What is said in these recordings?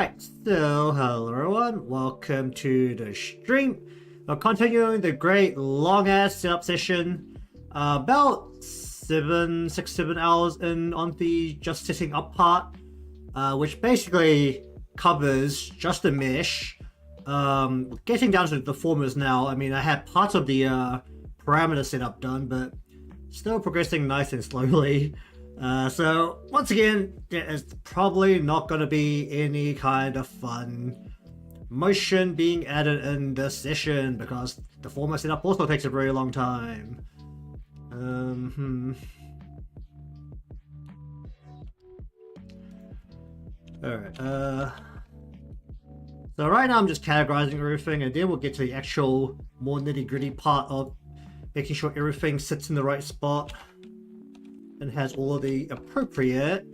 Alright, so hello everyone, welcome to the stream. We're continuing the great long ass setup session. About 6-7 hours in on the just sitting up part, which basically covers just the mesh. Getting down to the Deformers now. I mean, I had part of the parameter setup done, but still progressing nice and slowly. So once again, it's probably not going to be any kind of fun motion being added in this session because the former setup also takes a very long time. Alright, so right now I'm just categorizing everything, and then we'll get to the actual more nitty-gritty part of making sure everything sits in the right spot and has all of the appropriate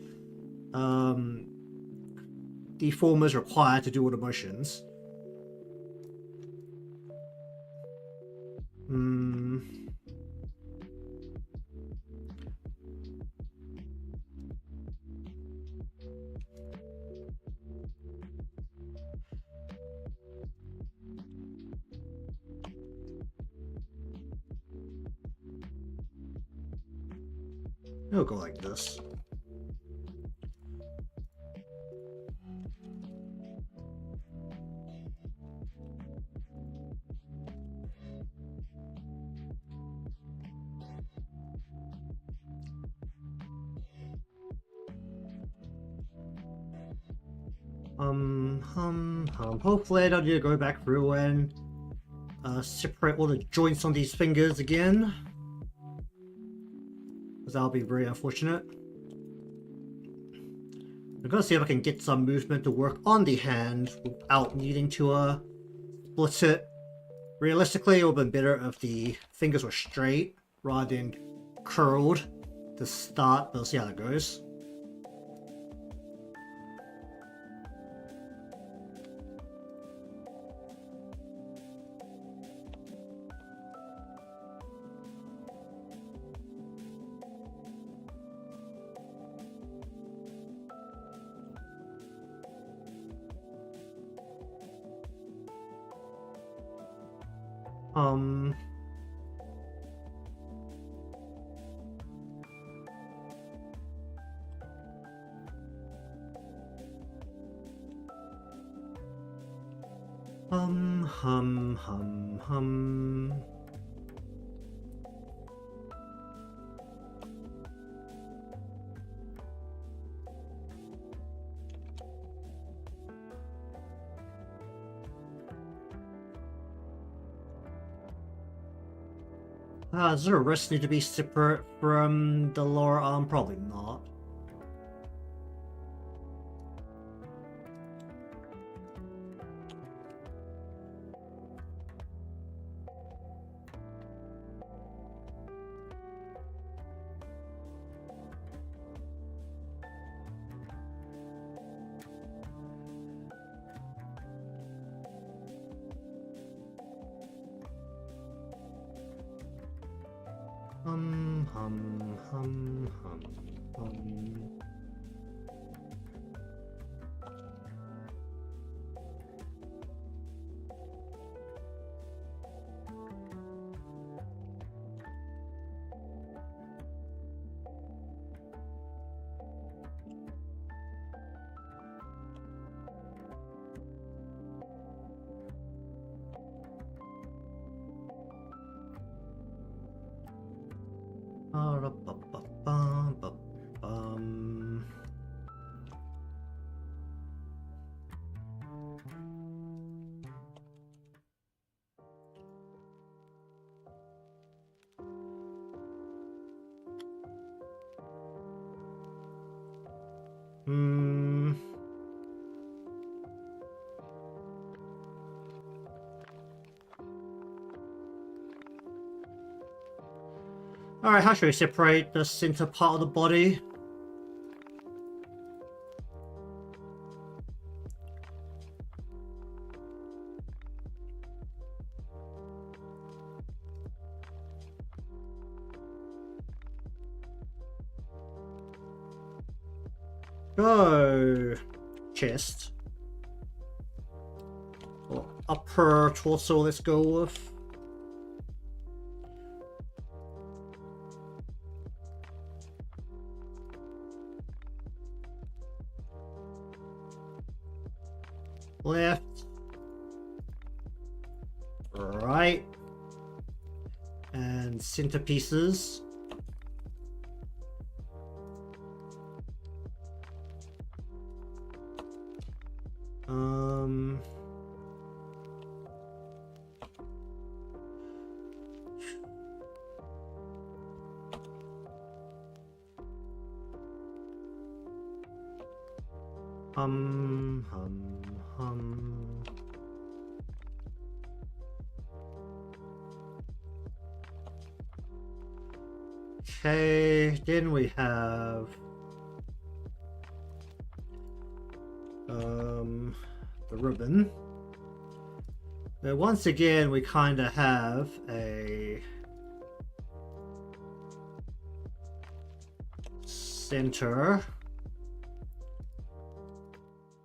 deformers required to do all the motions. It'll go like this. Hopefully I don't need to go back through and separate all the joints on these fingers again, because that'll be very unfortunate. I'm gonna see if I can get some movement to work on the hand without needing to split it. Realistically, it would have been better if the fingers were straight rather than curled to start, but we'll see how that goes. Does the wrist need to be separate from the lower arm? Probably not. Alright, how should we separate the center part of the body? Go chest. upper torso let's go with. Left, right, and center pieces. Okay, then we have the ribbon. Now once again we kind of have a center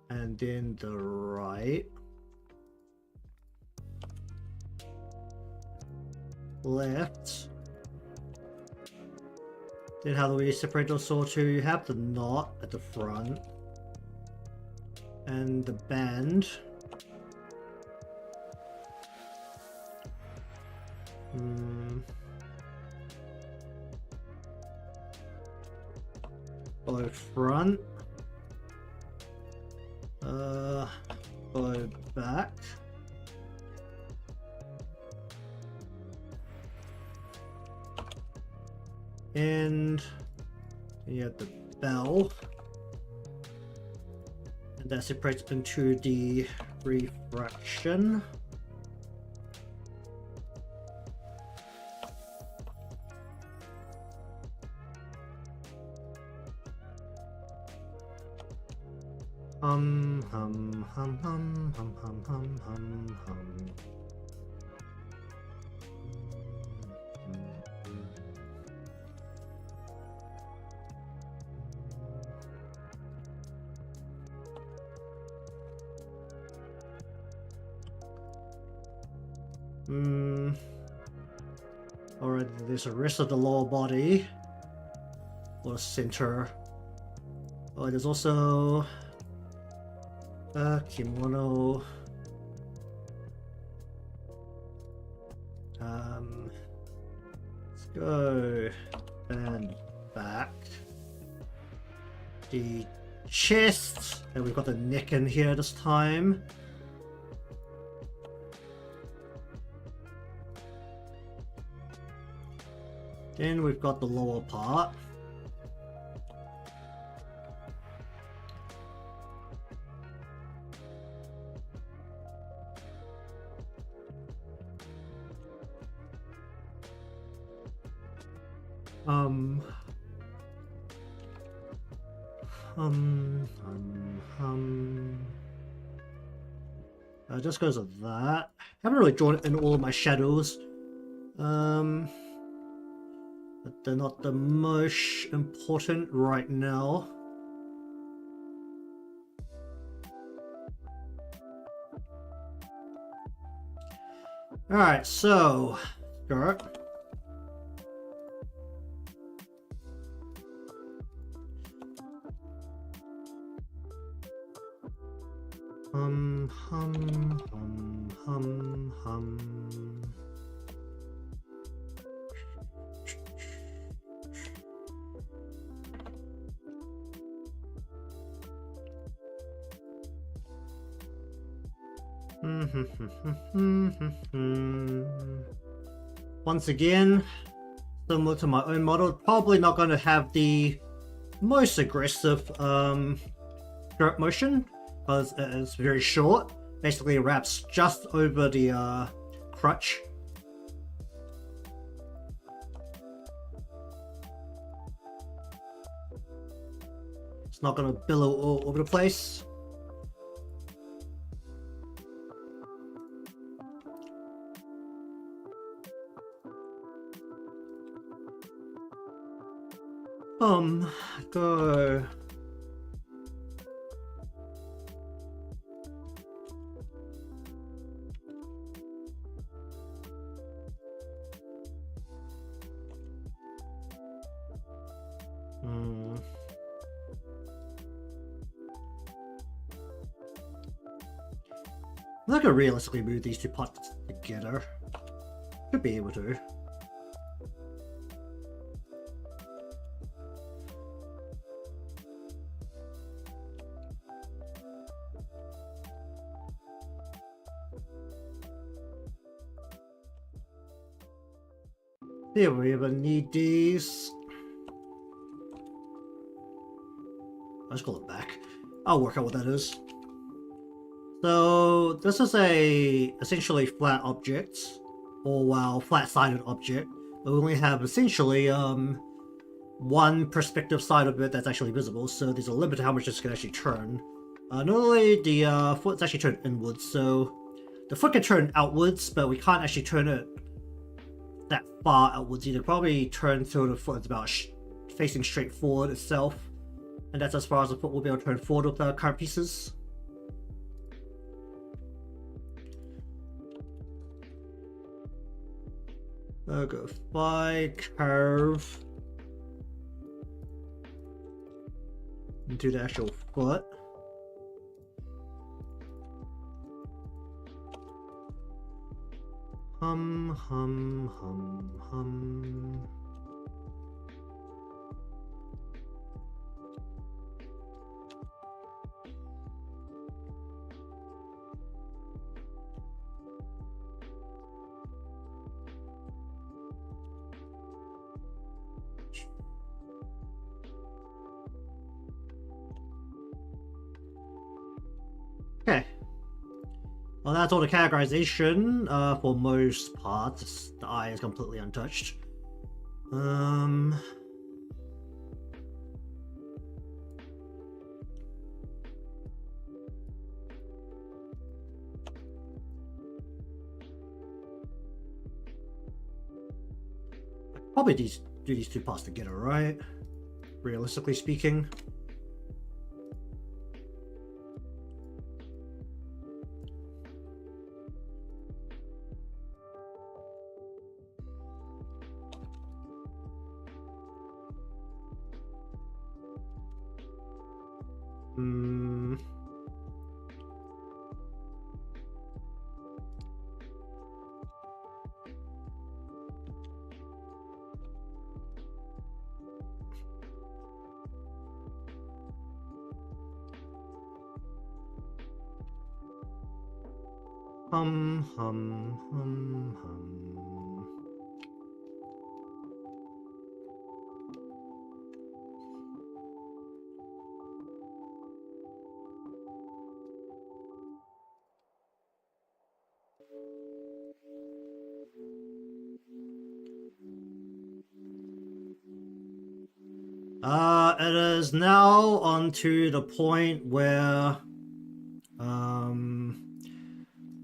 and then the right, left. Then how do we separate those two? You have the knot at the front and the band. Follow front. Follow back. And you have the bell. And that separates into the refraction. Hum hum hum hum hum hum hum hum hum. Alright, there's the rest of the lower body or center. Oh, there's also kimono. Let's go and back. The chest, and we've got the neck in here this time. Then we've got the lower part. Just goes with that. I haven't really drawn in all of my shadows. But they're not the most important right now. Alright, so skirt. Hum hum hum hum. Once again, similar to my own model, probably not going to have the most aggressive stroke motion because it's very short. Basically, it wraps just over the crutch. It's not going to billow all over the place. Go. Hmm. I'm not gonna realistically move these two parts together. Should be able to. Yeah, we even need these. Let's call it back. I'll work out what that is. So this is a essentially flat object, or well, flat-sided object. We only have essentially one perspective side of it that's actually visible. So there's a limit to how much this can actually turn. Normally the foot's actually turned inwards, so the foot can turn outwards, but we can't actually turn it that far outwards either. Probably turn so the foot is about facing straight forward itself, and that's as far as the foot will be able to turn forward with the current pieces. I'll go phi curve into the actual foot. Hum, hum, hum, hum. Okay. Well, that's all the categorization. For most parts, the eye is completely untouched. Probably do these two parts together, right? Realistically speaking. Hum, hum, hum, hum. It is now on to the point where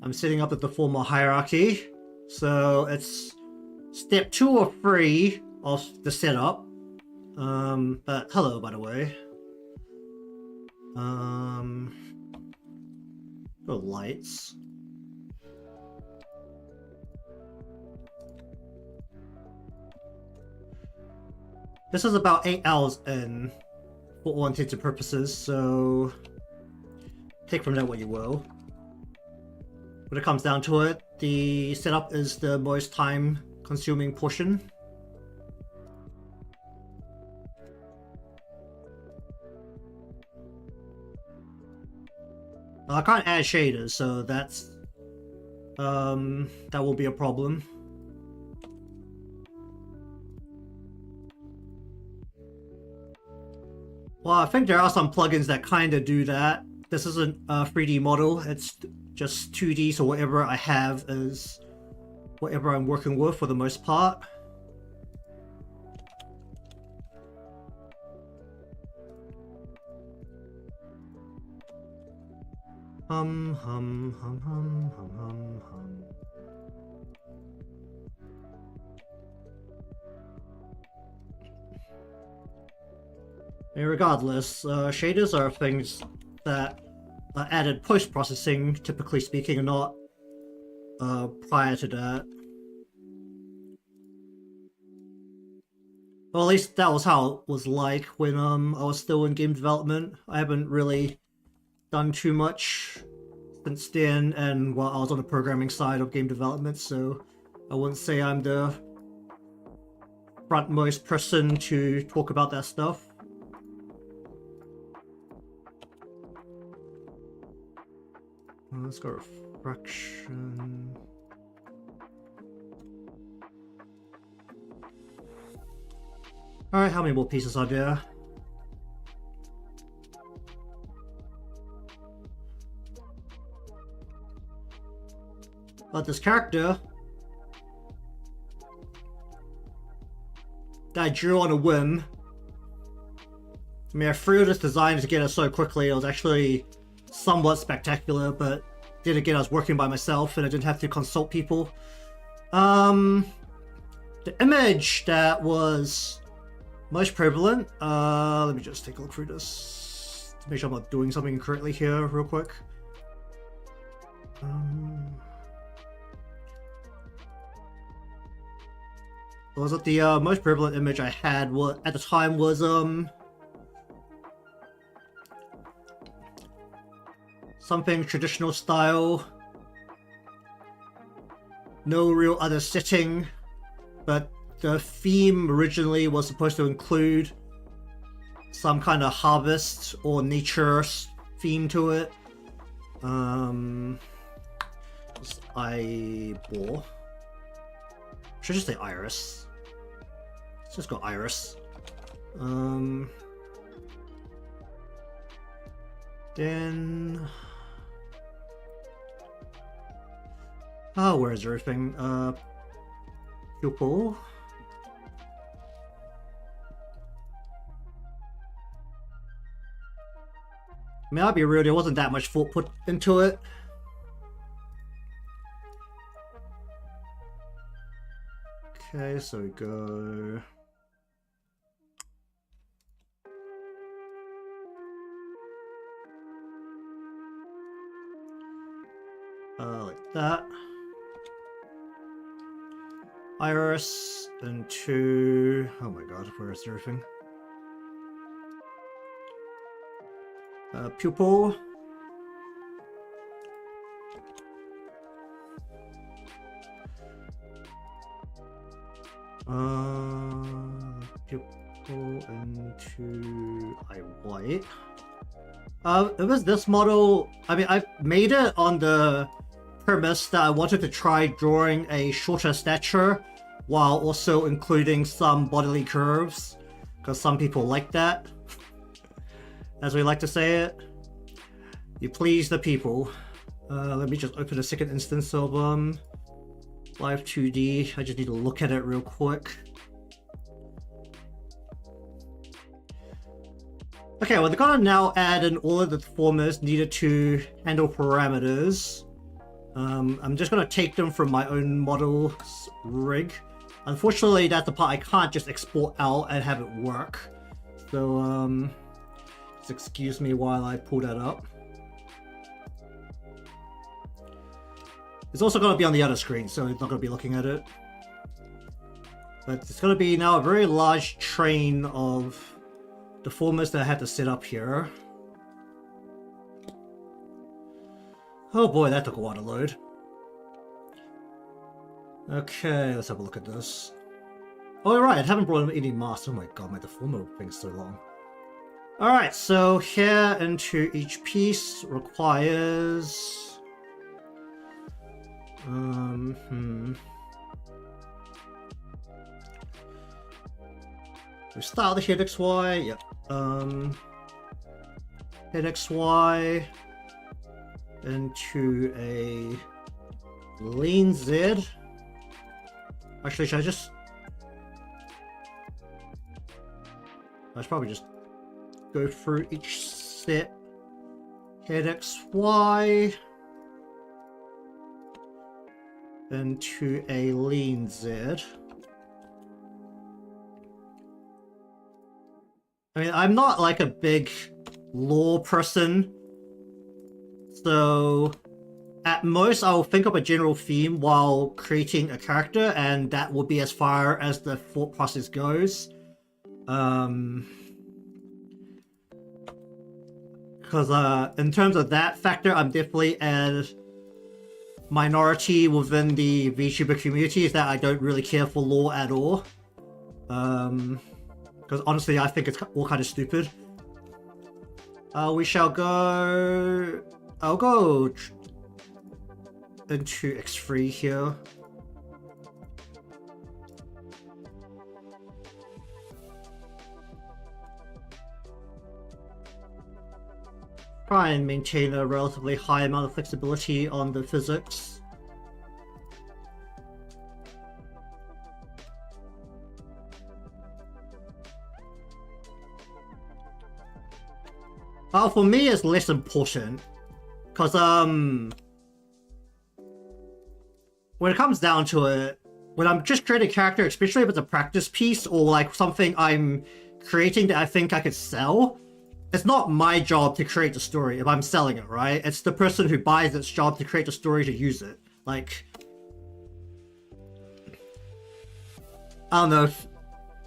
I'm setting up the Deformer hierarchy. So it's step 2 or 3 of the setup. But hello, by the way. Go lights. This is about 8 hours in, for all intents and purposes, so take from that what you will. When it comes down to it, the setup is the most time-consuming portion. I can't add shaders, so that's that will be a problem. Well, I think there are some plugins that kind of do that. This isn't a 3D model, it's just 2D, so whatever I have is whatever I'm working with for the most part. Hum, hum, hum, hum, hum, hum, hum. And regardless, shaders are things that are added post-processing, typically speaking, and not prior to that. Well, at least that was how it was like when I was still in game development. I haven't really done too much since then, and while I was on the programming side of game development, so I wouldn't say I'm the frontmost person to talk about that stuff. Let's go refraction. Alright, how many more pieces are there? But this character that I drew on a whim. I mean, I threw this design together so quickly, it was actually somewhat spectacular, but then again, I was working by myself and I didn't have to consult people. The image that was most prevalent, let me just take a look through this to make sure I'm not doing something incorrectly here real quick. Was it the most prevalent image I had at the time was something traditional style, no real other setting, but the theme originally was supposed to include some kind of harvest or nature theme to it. Eyeball. Should I just say iris? Let's just go iris. Then... oh, where's everything? Pupil. I mean, I'll be real, there wasn't that much thought put into it. Okay, so we go... like that. Iris, and two... oh my god, where is everything? Pupil. Pupil into eye white. It was this model. I mean, I made it on the premise that I wanted to try drawing a shorter stature while also including some bodily curves, because some people like that. As we like to say it, you please the people. Let me just open a second instance of Live2D. I just need to look at it real quick. Okay, well, they're gonna now add in all of the deformers needed to handle parameters. I'm just gonna take them from my own model rig. Unfortunately, that's the part I can't just export out and have it work. So, just excuse me while I pull that up. It's also going to be on the other screen, so it's not going to be looking at it. But it's going to be now a very large train of deformers that I had to set up here. Oh boy, that took a while to load. Okay, let's have a look at this. Oh right, I haven't brought in any masks. Oh my god, my deformer thing's so long. Alright, so here into each piece requires... We start the head XY, yep. Head XY into a lean Z. Actually, should I just... I should probably just go through each set. Head XY into a lean Z. I mean, I'm not like a big lore person, so at most I'll think of a general theme while creating a character, and that will be as far as the thought process goes. Because in terms of that factor, I'm definitely a minority within the VTuber community, is that I don't really care for lore at all. Because honestly, I think it's all kind of stupid. We shall go... I'll go into X3 here. Try and maintain a relatively high amount of flexibility on the physics. For me, it's less important. Because, when it comes down to it, when I'm just creating a character, especially if it's a practice piece or like something I'm creating that I think I could sell, it's not my job to create the story if I'm selling it, right? It's the person who buys its job to create the story to use it. Like, I don't know.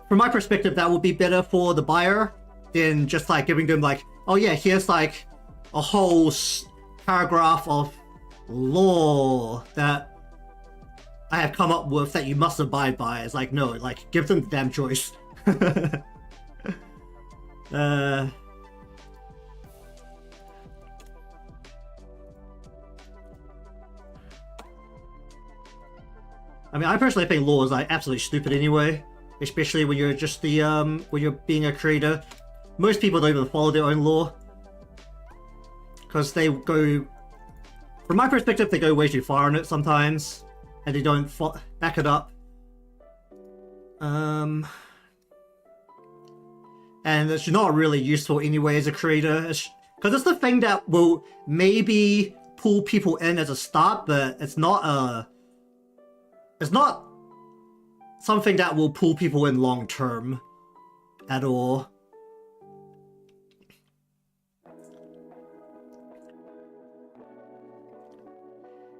From my perspective, that would be better for the buyer than just like giving them like, oh yeah, here's like a whole paragraph of lore that I have come up with that you must abide by. It's like, no, like, give them the damn choice. I mean, I personally think lore is like absolutely stupid anyway, especially when you're just the when you're being a creator. Most people don't even follow their own lore because they go, from my perspective, they go way too far on it sometimes, and they don't back it up. And it's not really useful anyway as a creator, because it's the thing that will maybe pull people in as a start, but it's not something that will pull people in long term at all.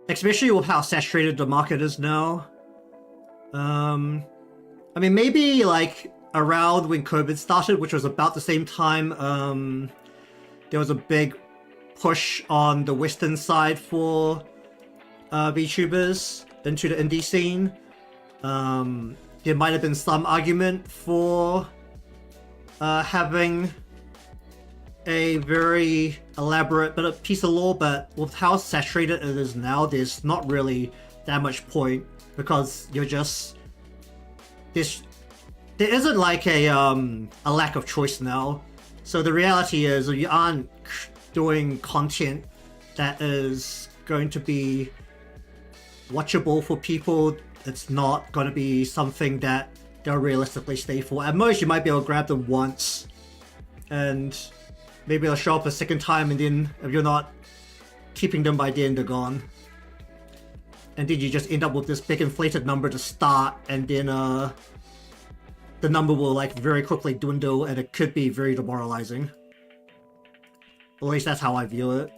Especially with how saturated the market is now. I mean, maybe like around when COVID started, which was about the same time, there was a big push on the Western side for VTubers into the indie scene. There might have been some argument for having a very elaborate bit of piece of lore, but with how saturated it is now, there's not really that much point, because you're just there isn't like a lack of choice now. So the reality is, if you aren't doing content that is going to be watchable for people, it's not going to be something that they'll realistically stay for. At most, you might be able to grab them once, and maybe they'll show up a second time, and then if you're not keeping them by then, they're gone. And then you just end up with this big inflated number to start, and then the number will like very quickly dwindle, and it could be very demoralizing. At least that's how I view it.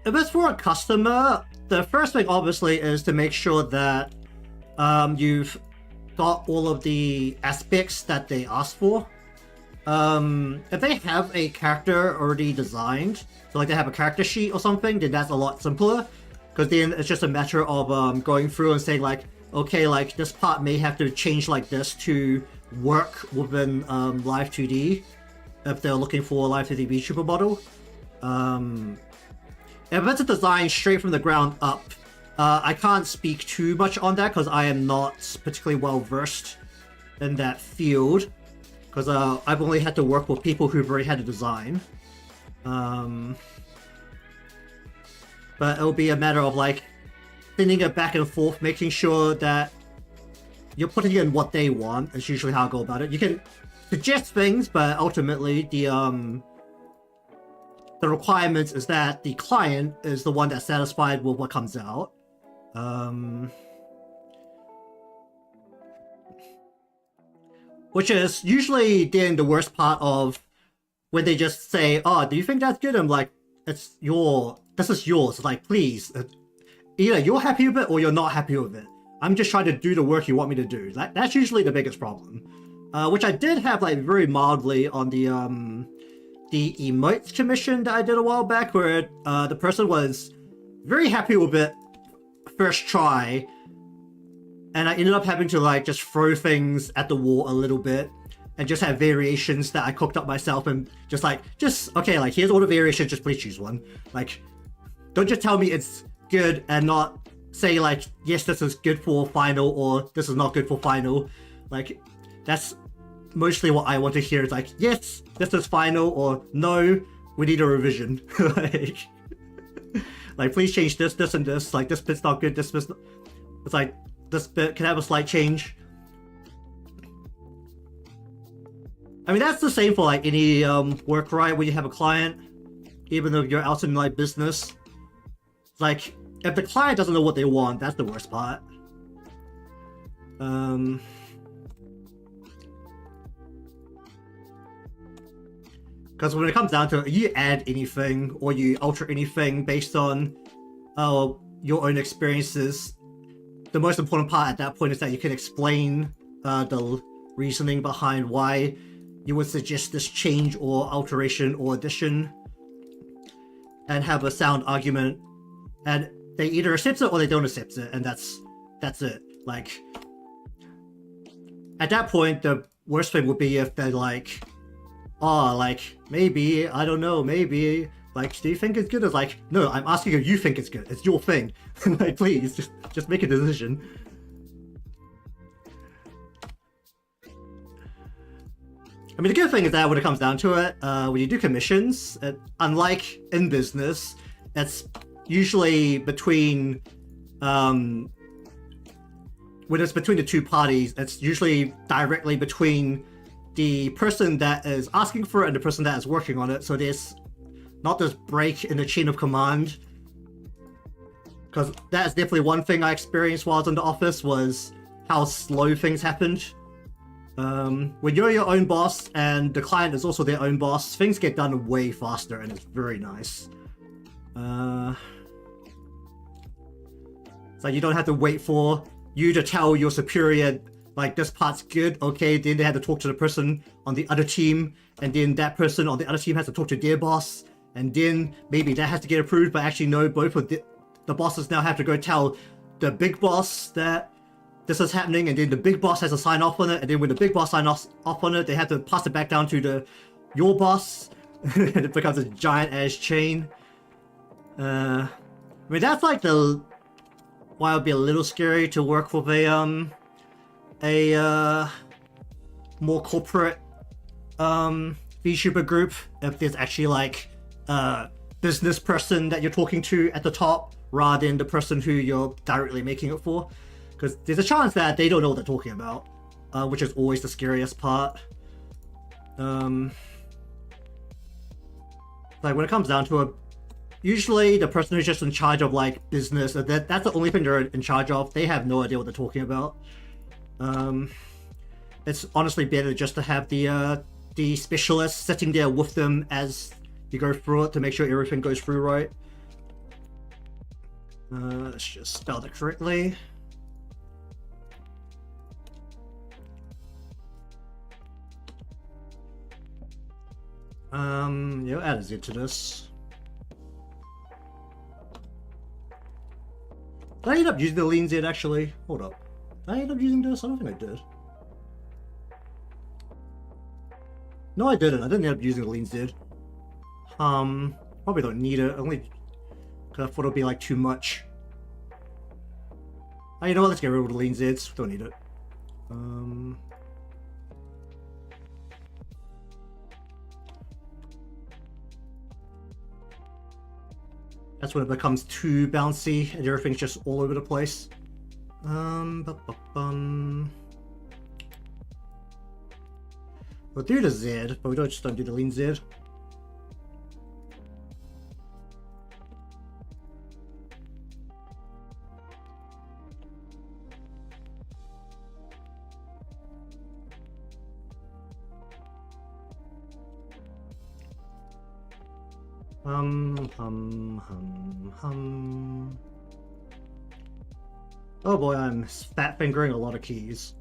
If it's for a customer, the first thing obviously is to make sure that you've got all of the aspects that they ask for. If they have a character already designed, so like they have a character sheet or something, then that's a lot simpler, because then it's just a matter of going through and saying like, okay, like this part may have to change like this to work within Live2D if they're looking for a Live2D VTuber model. If it's a design straight from the ground up, I can't speak too much on that because I am not particularly well versed in that field, because I've only had to work with people who've already had a design. But it'll be a matter of like sending it back and forth, making sure that you're putting in what they want. That's usually how I go about it. You can suggest things, but ultimately the requirements is that the client is the one that's satisfied with what comes out. Which is usually then the worst part of when they just say, oh, do you think that's good? I'm like, it's your this is yours. Like, please, either you're happy with it or you're not happy with it. I'm just trying to do the work you want me to do. That's usually the biggest problem. Which I did have like very mildly on the emotes commission that I did a while back, where the person was very happy with it first try, and I ended up having to like just throw things at the wall a little bit and just have variations that I cooked up myself, and just okay, like here's all the variations, just please choose one. Like, don't just tell me it's good and not say like, yes, this is good for final or this is not good for final. Like, that's mostly what I want to hear. Is like, yes, this is final, or no, we need a revision. like please change this, this, and this. Like, this bit's not good, this bit's not... It's like, this bit can have a slight change. I mean, that's the same for like any work, right? When you have a client, even though you're out in like business. Like, if the client doesn't know what they want, that's the worst part. Because when it comes down to it, you add anything or you alter anything based on your own experiences, the most important part at that point is that you can explain the reasoning behind why you would suggest this change or alteration or addition, and have a sound argument, and they either accept it or they don't accept it, and that's it. Like, at that point, the worst thing would be if they're like, oh, like, maybe, I don't know, maybe, like, do you think it's good? It's like, no, I'm asking if you think it's good. It's your thing. Like, please, just make a decision. I mean, the good thing is that when it comes down to it, when you do commissions, unlike in business, it's usually between, when it's between the two parties, it's usually directly between the person that is asking for it and the person that is working on it. So there's not this break in the chain of command. Because that is definitely one thing I experienced while I was in the office, was how slow things happened. When you're your own boss and the client is also their own boss, things get done way faster and it's very nice. It's like you don't have to wait for you to tell your superior, like, this part's good, okay, then they have to talk to the person on the other team, and then that person on the other team has to talk to their boss, and then maybe that has to get approved, but actually no, both of the bosses now have to go tell the big boss that this is happening, and then the big boss has to sign off on it, and then when the big boss signs off on it, they have to pass it back down to your boss, and it becomes a giant ass chain. I mean, that's like why it would be a little scary to work with a more corporate Vtuber group, if there's actually like a business person that you're talking to at the top rather than the person who you're directly making it for. Because there's a chance that they don't know what they're talking about, which is always the scariest part. Like, when it comes down to it, usually the person who's just in charge of like business, that's the only thing they're in charge of. They have no idea what they're talking about. It's honestly better just to have the specialist sitting there with them as you go through it to make sure everything goes through right. Let's just spell it correctly. Yeah, add a Z to this. Did I end up using the lean Z actually? Hold up. Did I end up using this? I don't think I did. No, I didn't. I didn't end up using the lean Z. Probably don't need it. Only because I thought it'd be like too much. Oh, you know what? Let's get rid of the lean Zs. Don't need it. That's when it becomes too bouncy and everything's just all over the place. We'll do the Z, but we just don't do the lean Z. Hum. Oh boy, I'm fat fingering a lot of keys.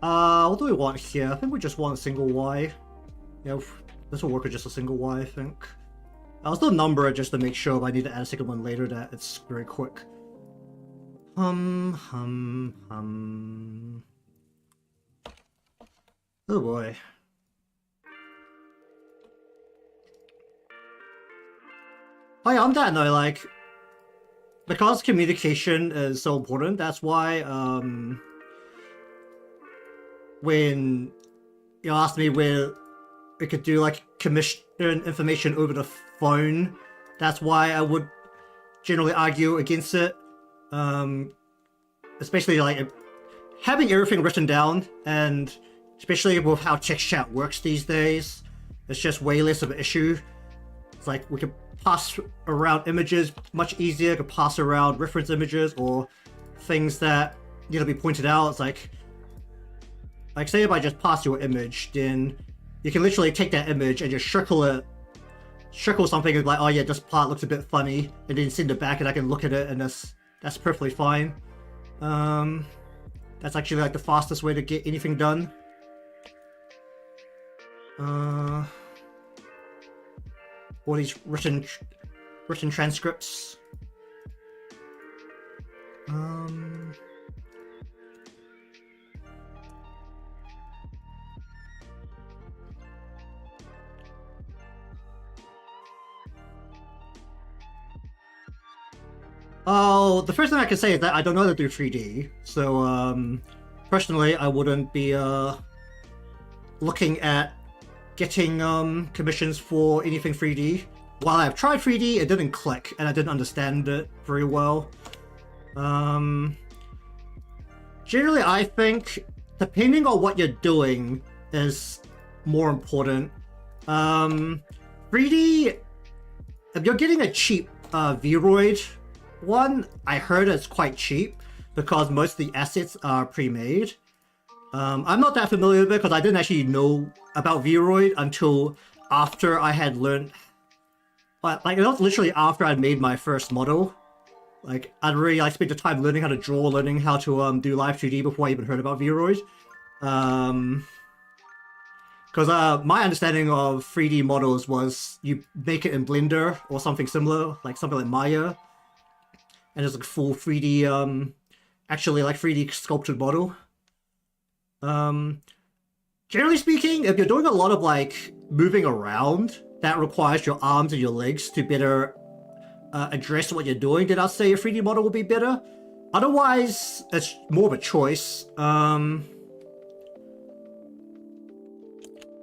What do we want here? I think we just want a single Y. Yeah, this will work with just a single Y, I think. I'll still number it just to make sure if I need to add a second one later that it's very quick. Oh boy. Oh yeah, on that note, like, because communication is so important, that's why, when you asked me where we could do, like, commission information over the phone, that's why I would generally argue against it. Especially, like, having everything written down, and especially with how text chat works these days, it's just way less of an issue. It's like, we could pass around images much easier, could pass around reference images or things that need to be pointed out. It's like say if I just pass you an image, then you can literally take that image and just circle something and like, oh yeah, this part looks a bit funny, and then send it back and I can look at it, and that's perfectly fine. That's actually like the fastest way to get anything done. All these written transcripts. Oh, the first thing I can say is that I don't know how to do 3D, so personally I wouldn't be looking at getting commissions for anything 3D. While I've tried 3D, it didn't click, and I didn't understand it very well. Generally, I think depending on what you're doing is more important. 3D, if you're getting a cheap Vroid one, I heard it's quite cheap because most of the assets are pre-made. I'm not that familiar with it because I didn't actually know about Vroid until after I had learned. Like, it was literally after I'd made my first model. Like, I'd really spent the time learning how to draw, learning how to do Live2D before I even heard about Vroid. Because my understanding of 3D models was you make it in Blender or something similar, like something like Maya, and it's like full 3D, actually like 3D sculpted model. Generally speaking, if you're doing a lot of like moving around that requires your arms and your legs to better address what you're doing, then I'd say a 3D model will be better. Otherwise, it's more of a choice. I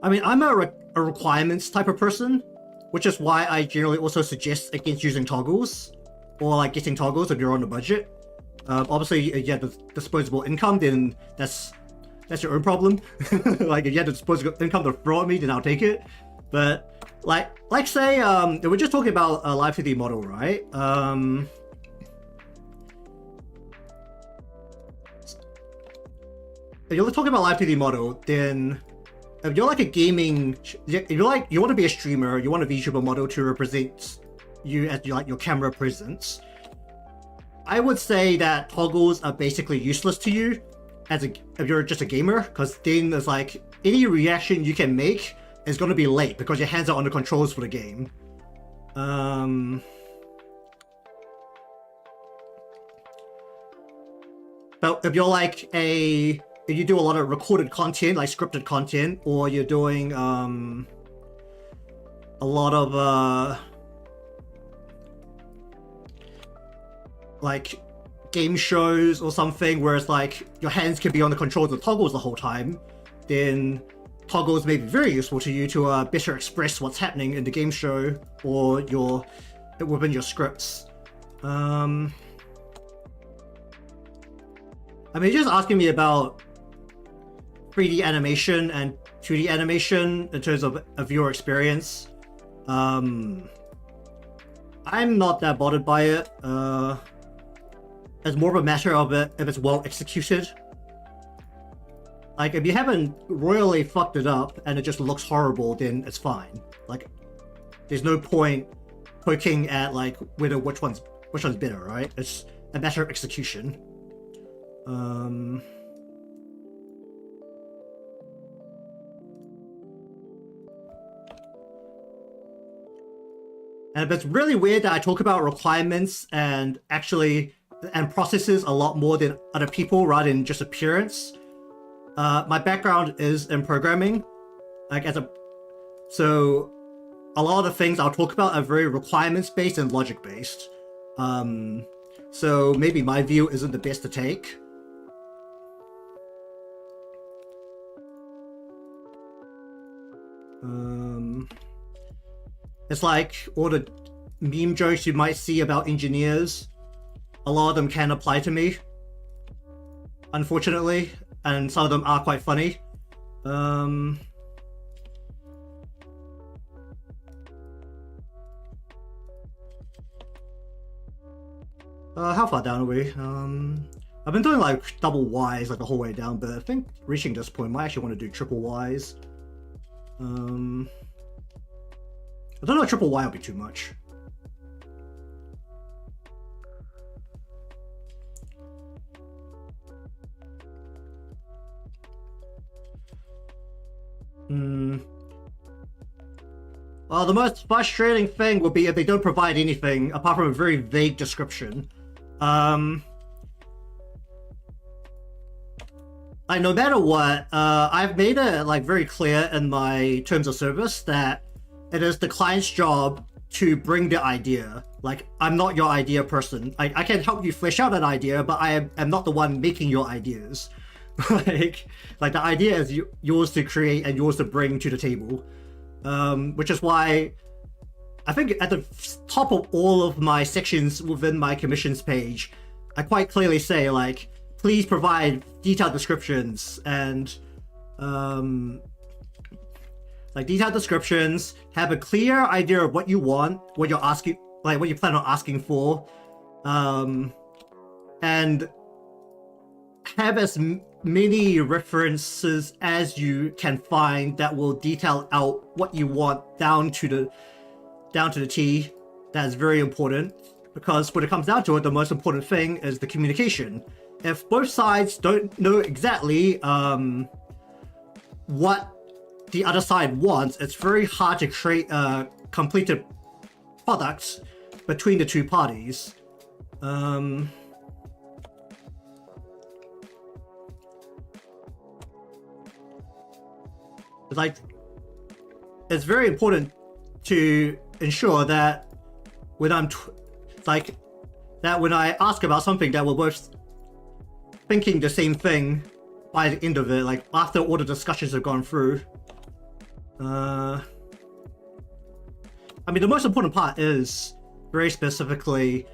mean, I'm a requirements type of person, which is why I generally also suggest against using toggles, or like getting toggles if you're on a budget. Obviously, if you have the disposable income, then that's your own problem. Like, if you have the disposable income to throw at me, then I'll take it. But like say, we're just talking about a Live2D model, right? If you're talking about Live2D model, then if you're like a gaming, if you want to be a streamer, you want a Vtuber model to represent you as your camera presence, I would say that toggles are basically useless to you if you're just a gamer, because then there's like any reaction you can make is going to be late because your hands are on the controls for the game. But if you're like if you do a lot of recorded content, like scripted content, or you're doing a lot of like game shows or something, where it's like your hands can be on the controls of toggles the whole time, then toggles may be very useful to you to better express what's happening in the game show or within your scripts. I mean, you're just asking me about 3D animation and 2D animation in terms of a viewer experience. I'm not that bothered by it. It's more of a matter of it if it's well executed. Like, if you haven't royally fucked it up and it just looks horrible, then it's fine. Like, there's no point poking at like whether which one's better, right? It's a matter of execution. And it's really weird that I talk about requirements and processes a lot more than other people rather than just appearance. My background is in programming, so a lot of the things I'll talk about are very requirements-based and logic-based. So maybe my view isn't the best to take. It's like all the meme jokes you might see about engineers. A lot of them can apply to me, unfortunately, and some of them are quite funny. How far down are we? I've been doing like double Ys like the whole way down, but I think reaching this point, I might actually want to do triple Ys. I don't know if triple Y will be too much. Well, the most frustrating thing would be if they don't provide anything apart from a very vague description. Like, no matter what, I've made it like very clear in my terms of service that it is the client's job to bring the idea. Like, I'm not your idea person. I can help you flesh out an idea, but I am not the one making your ideas. like the idea is yours to create and yours to bring to the table. Which is why I think at the top of all of my sections within my commissions page, I quite clearly say, like, please provide detailed descriptions and like detailed descriptions, have a clear idea of what you want, what you're asking, like what you plan on asking for, and have as many references as you can find that will detail out what you want down to the T. That is very important, because when it comes down to it, the most important thing is the communication. If both sides don't know exactly what the other side wants, it's very hard to create a completed product between the two parties. Like, it's very important to ensure that when when I ask about something, that we're both thinking the same thing by the end of it, like after all the discussions have gone through. I mean, the most important part is very specifically,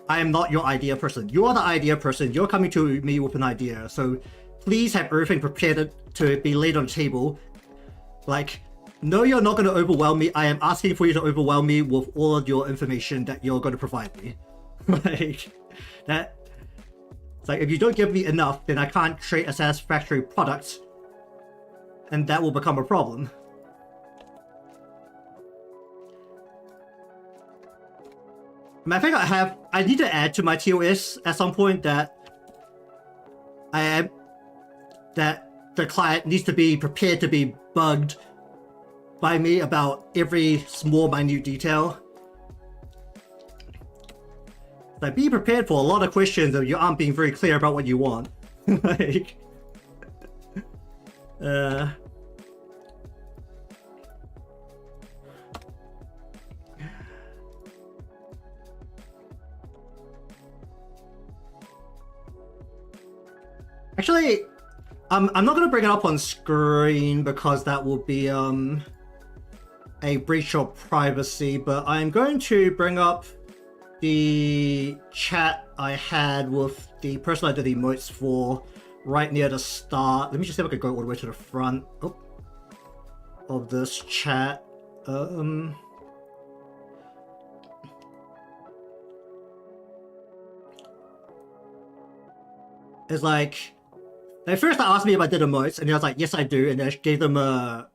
I am not your idea person. You are the idea person. You're coming to me with an idea, so please have everything prepared to be laid on the table. Like, no, you're not going to overwhelm me. I am asking for you to overwhelm me with all of your information that you're going to provide me. Like, that. It's like, if you don't give me enough, then I can't create a satisfactory product, and that will become a problem. I think I need to add to my TOS at some point that the client needs to be prepared to be bugged by me about every small minute detail. Like, be prepared for a lot of questions if you aren't being very clear about what you want. Like, actually, I'm not gonna bring it up on screen because that will be a breach of privacy, but I'm going to bring up the chat I had with the person I did the emotes for right near the start. Let me just see if I could go all the way to the front of this chat. It's like They first asked me if I did emotes, and I was like, yes, I do, and I gave them a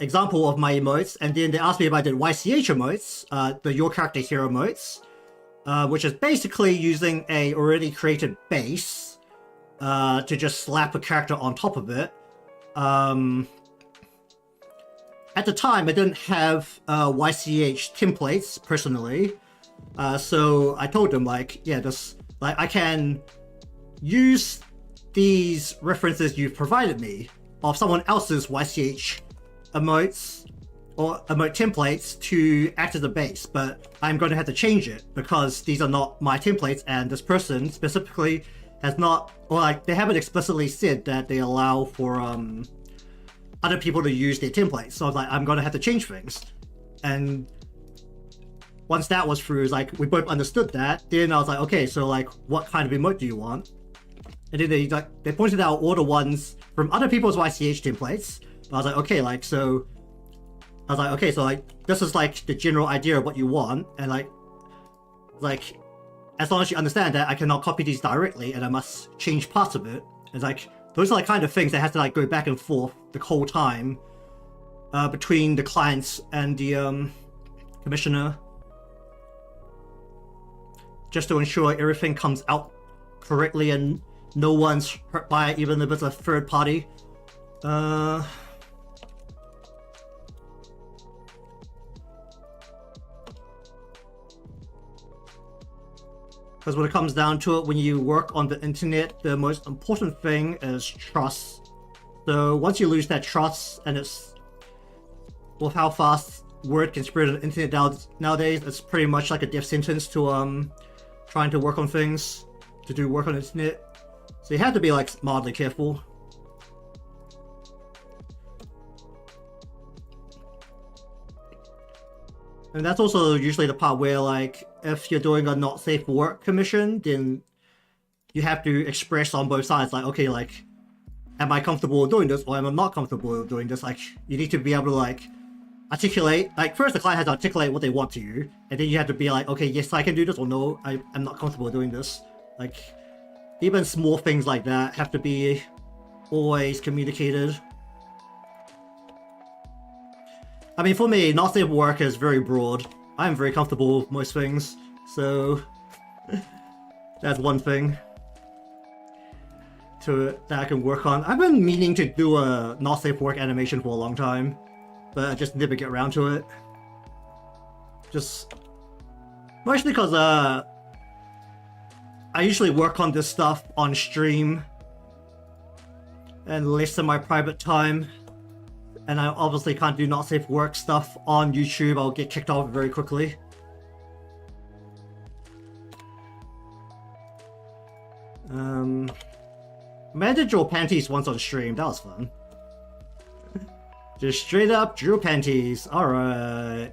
example of my emotes, and then they asked me if I did YCH emotes, the your character hero emotes, which is basically using a already created base to just slap a character on top of it. At the time, I didn't have YCH templates personally, so I told them like, yeah, just like I can use these references you've provided me of someone else's YCH emotes or emote templates to act as a base, but I'm going to have to change it because these are not my templates, and this person specifically has not, or like they haven't explicitly said that they allow for other people to use their templates. So I was like, I'm going to have to change things. And once that was through, like we both understood that, then I was like, okay, so like what kind of emote do you want? And then they pointed out all the ones from other people's YCH templates. But I was like, okay, like so like this is like the general idea of what you want, and like as long as you understand that I cannot copy these directly and I must change parts of it. It's like those are like kind of things that has to like go back and forth the whole time between the clients and the commissioner, just to ensure everything comes out correctly and no one's hurt by it, even if it's a third party. Because when it comes down to it, when you work on the internet, the most important thing is trust. So once you lose that trust, and it's with how fast word can spread on the internet nowadays, it's pretty much like a death sentence to trying to work on things, to do work on the internet. So you have to be like mildly careful. And that's also usually the part where like if you're doing a not safe for work commission, then you have to express on both sides like, okay, like am I comfortable doing this or am I not comfortable doing this? Like you need to be able to like articulate, like first the client has to articulate what they want to you, and then you have to be like, okay, yes I can do this, or no, I'm not comfortable doing this. Like even small things like that have to be always communicated. I mean, for me, not safe work is very broad. I'm very comfortable with most things, so that's one thing that I can work on. I've been meaning to do a not safe work animation for a long time, but I just never get around to it. Just mostly because I usually work on this stuff on stream and less in my private time, and I obviously can't do not safe work stuff on YouTube. I'll get kicked off very quickly. I did draw panties once on stream. That was fun. Just straight up drew panties. Alright.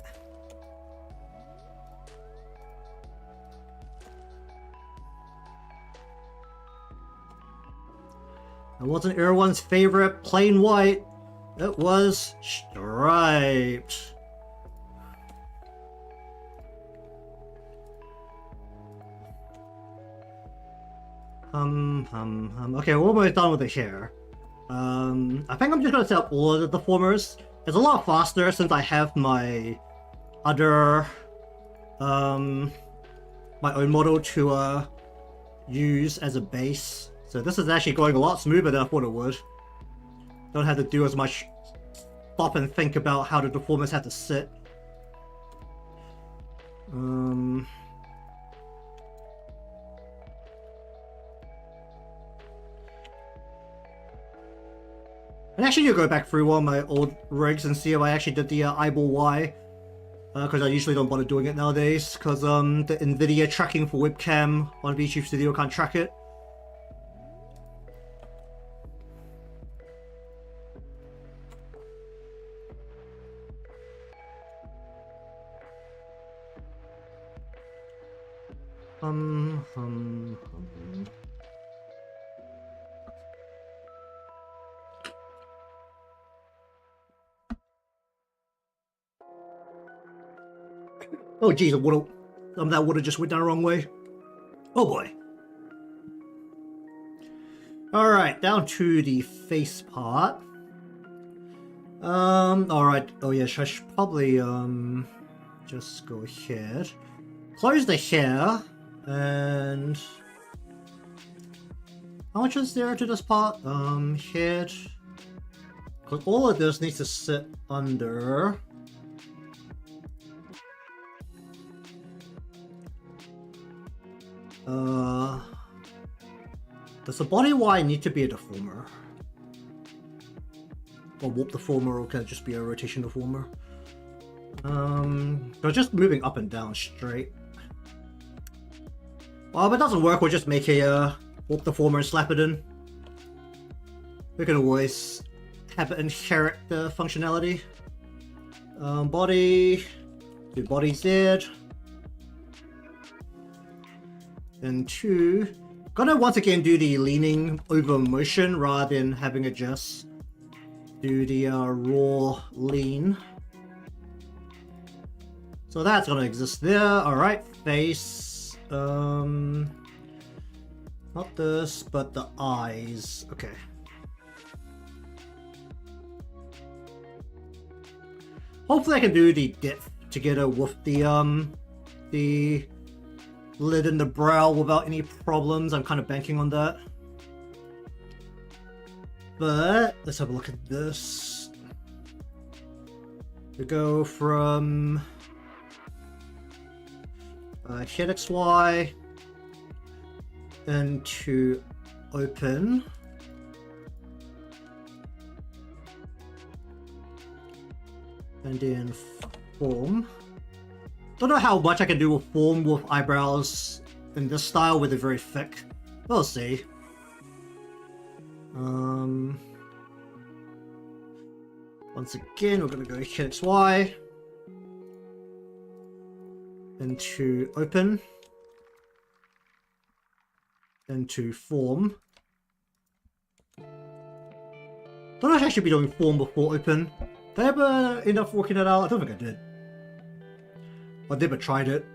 It wasn't everyone's favorite plain white. It was striped. Okay, we're almost done with the hair. I think I'm just gonna set up all of the deformers. It's a lot faster since I have my other, my own model to use as a base. So this is actually going a lot smoother than I thought it would. Don't have to do as much stop and think about how the deformers have to sit. And actually, you go back through one of my old rigs and see if I actually did the eyeball Y, because I usually don't bother doing it nowadays, because the NVIDIA tracking for webcam on VTube Studio can't track it. Oh geez, that water just went down the wrong way. Oh boy. Alright, down to the face part. Alright, oh yeah, I should probably, just go ahead. Close the hair, and... How much is there to this part? Head... Because all of this needs to sit under... Does the body wire need to be a deformer? Or warp deformer, or can it just be a rotation deformer? But just moving up and down straight. Well, if it doesn't work, we'll just make a warp deformer and slap it in. We can always have it inherit the functionality. Body, do body Z. And 2. Gonna once again do the leaning over motion rather than having it just do the raw lean. So that's gonna exist there. Alright, face. Not this, but the eyes. Okay. Hopefully I can do the depth together with the lid and the brow without any problems. I'm kind of banking on that. But let's have a look at this. We go from Heirachy into open. And then form. Don't know how much I can do with form with eyebrows in this style with it very thick. We'll see. Once again, we're gonna go Heirachy into open, into form. Don't know if I should be doing form before open. Did I ever end up working it out? I don't think I did. I never tried it.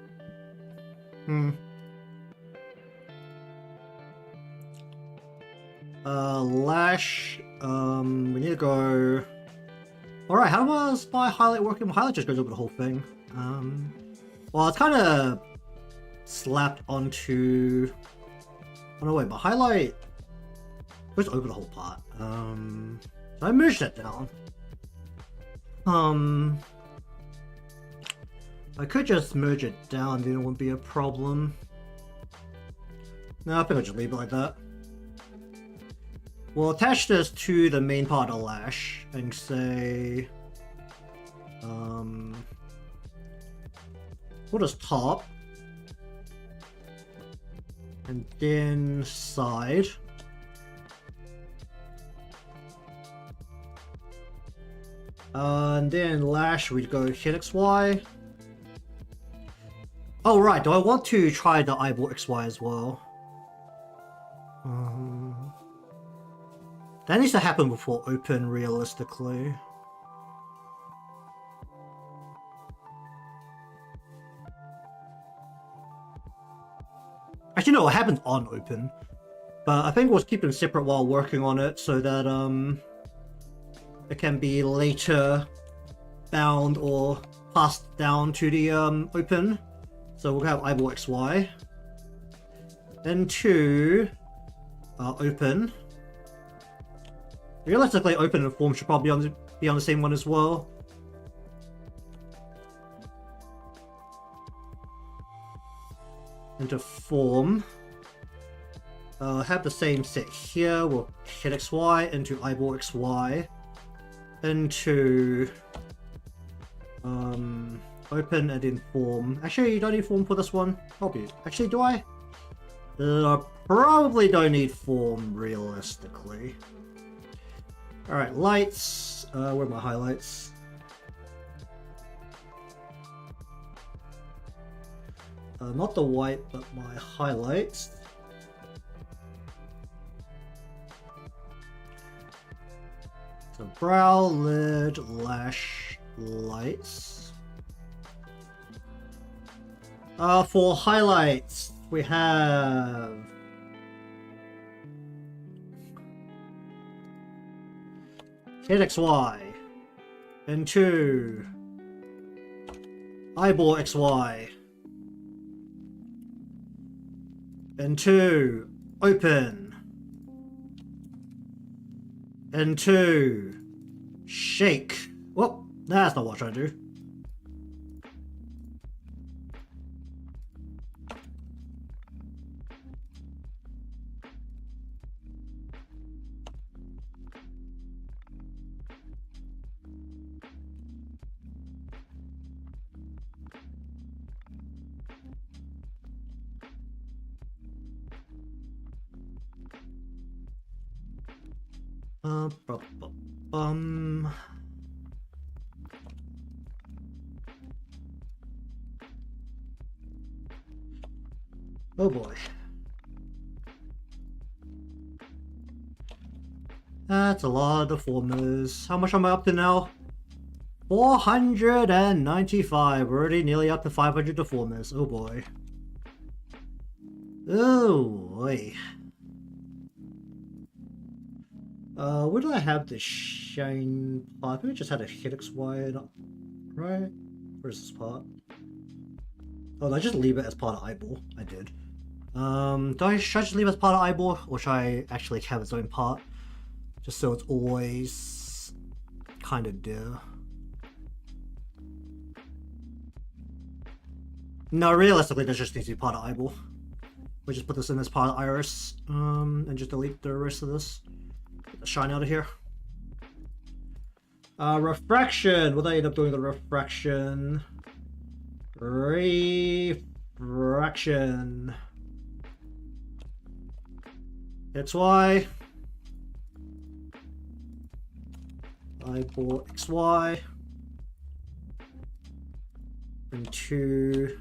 Lash. We need to go. Alright, how was my highlight working? My highlight just goes over the whole thing. Well, it's kind of slapped onto. Oh no, wait, my highlight goes over the whole part. So I merged that down. I could just merge it down, then it wouldn't be a problem. No, I think I'll just leave it like that. We'll attach this to the main part of the lash and say, what is top? And then side. And then lash, we'd go Heirachy. Oh right, do I want to try the eyeball XY as well? That needs to happen before open, realistically. Actually no, it happens on open. But I think we'll keep them separate while working on it so that it can be later bound or passed down to the open. So we'll have eyeball XY. Then to open. Realistically, open and form should probably be on the same one as well. Into form. Have the same set here. We'll hit XY into eyeball XY. Into open and then form. Actually, you don't need form for this one. Probably. Actually, do I? I probably don't need form realistically. Alright, lights. Where are my highlights? Not the white, but my highlights. So brow, lid, lash, lights. For highlights, we have hit XY into eyeball XY into open into shake. Well, that's not what I'm trying to do. Oh boy. That's a lot of Deformers. How much am I up to now? 495. We're already nearly up to 500 Deformers. Oh boy. Oh boy. Where did I have the shine part? I think I just had a hit XY, right? Where's this part? Oh, did I just leave it as part of eyeball? I did. Should I just leave it as part of eyeball, or should I actually have its own part? Just so it's always kind of there. No, realistically, this just needs to be part of eyeball. We'll just put this in as part of iris, and just delete the rest of this. Get the shine out of here. Refraction. What did I end up doing with the refraction? Refraction. XY. Eyeball XY. Into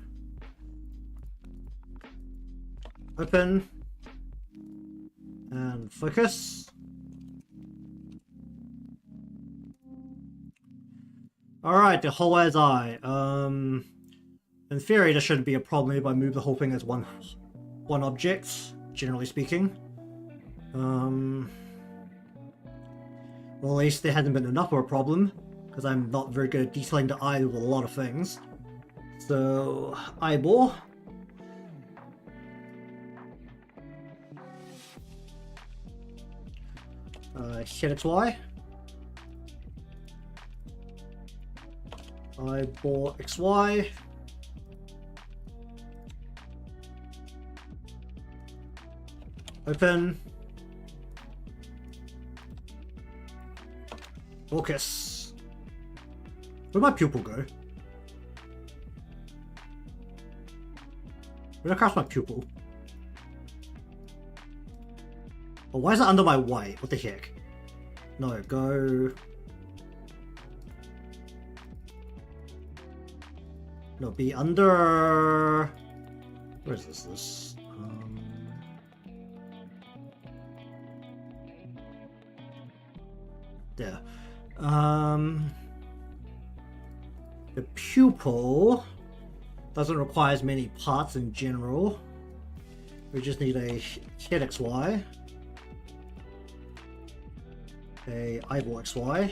open. And focus. Alright, the whole as eye. In theory, this shouldn't be a problem if I move the whole thing as one object, generally speaking. Well, at least there hasn't been enough of a problem, because I'm not very good at detailing the eye with a lot of things. So, eyeball. Hit XY. Eyeball XY. Open. Focus. Where'd my pupil go? Where'd I cast my pupil? Oh, why is it under my white? What the heck? No, go... No, be under... Where is this? There. The pupil doesn't require as many parts in general. We just need a hit XY, a eyeball XY,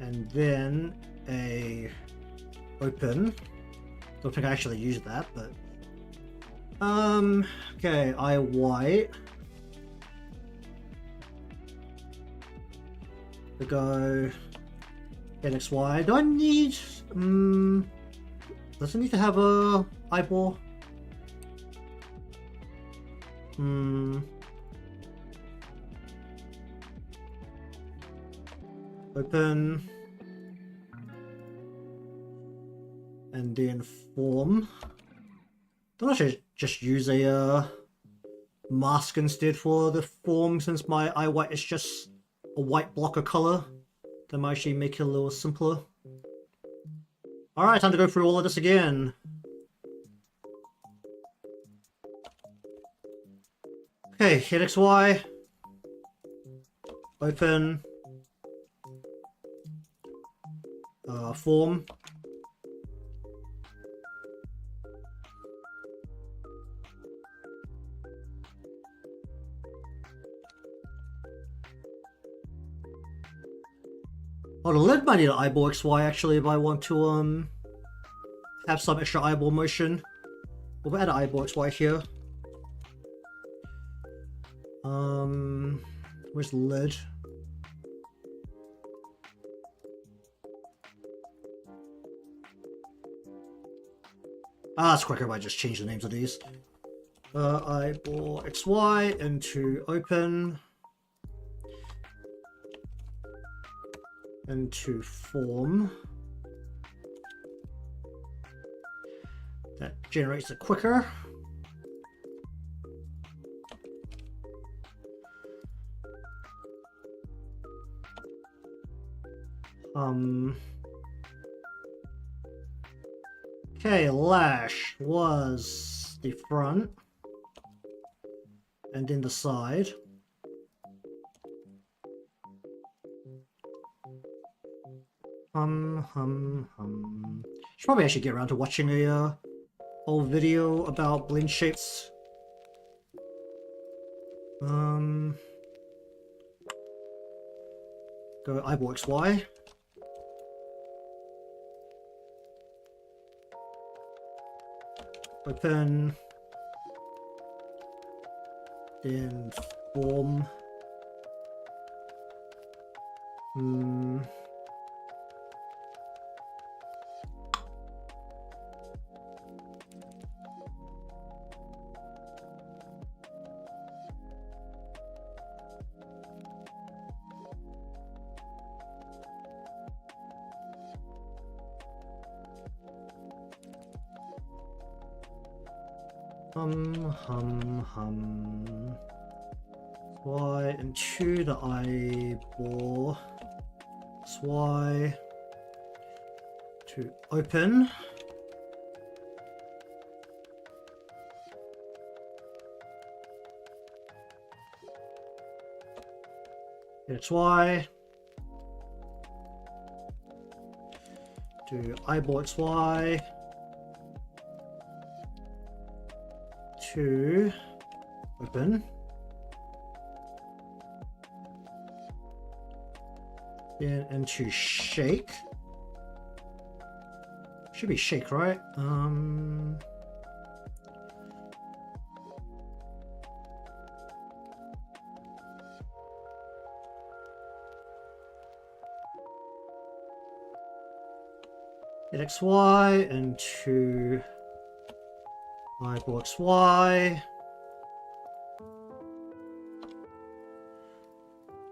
and then a open. Don't think I actually used that, but okay, eye white. We go NXY. Do I need does it need to have a eyeball? Open and then form. Don't I should just use a mask instead for the form, since my eye white is just a white block of color. That might actually make it a little simpler. Alright, time to go through all of this again. Okay, hit XY. Open. Form. Oh, the lid might need an eyeball XY actually if I want to have some extra eyeball motion. We'll add an eyeball XY here. Where's the lid? It's quicker if I just change the names of these. Eyeball XY into open. Into form. That generates it quicker. Okay, lash was the front and then the side. Should probably actually get around to watching a whole video about blend shapes. Go eyeball XY. Open. Then form. Y into the eyeball. Y to open. It's Y to eyeball XY to open. Then into shake. Should be shake, right? XY into eyeball XY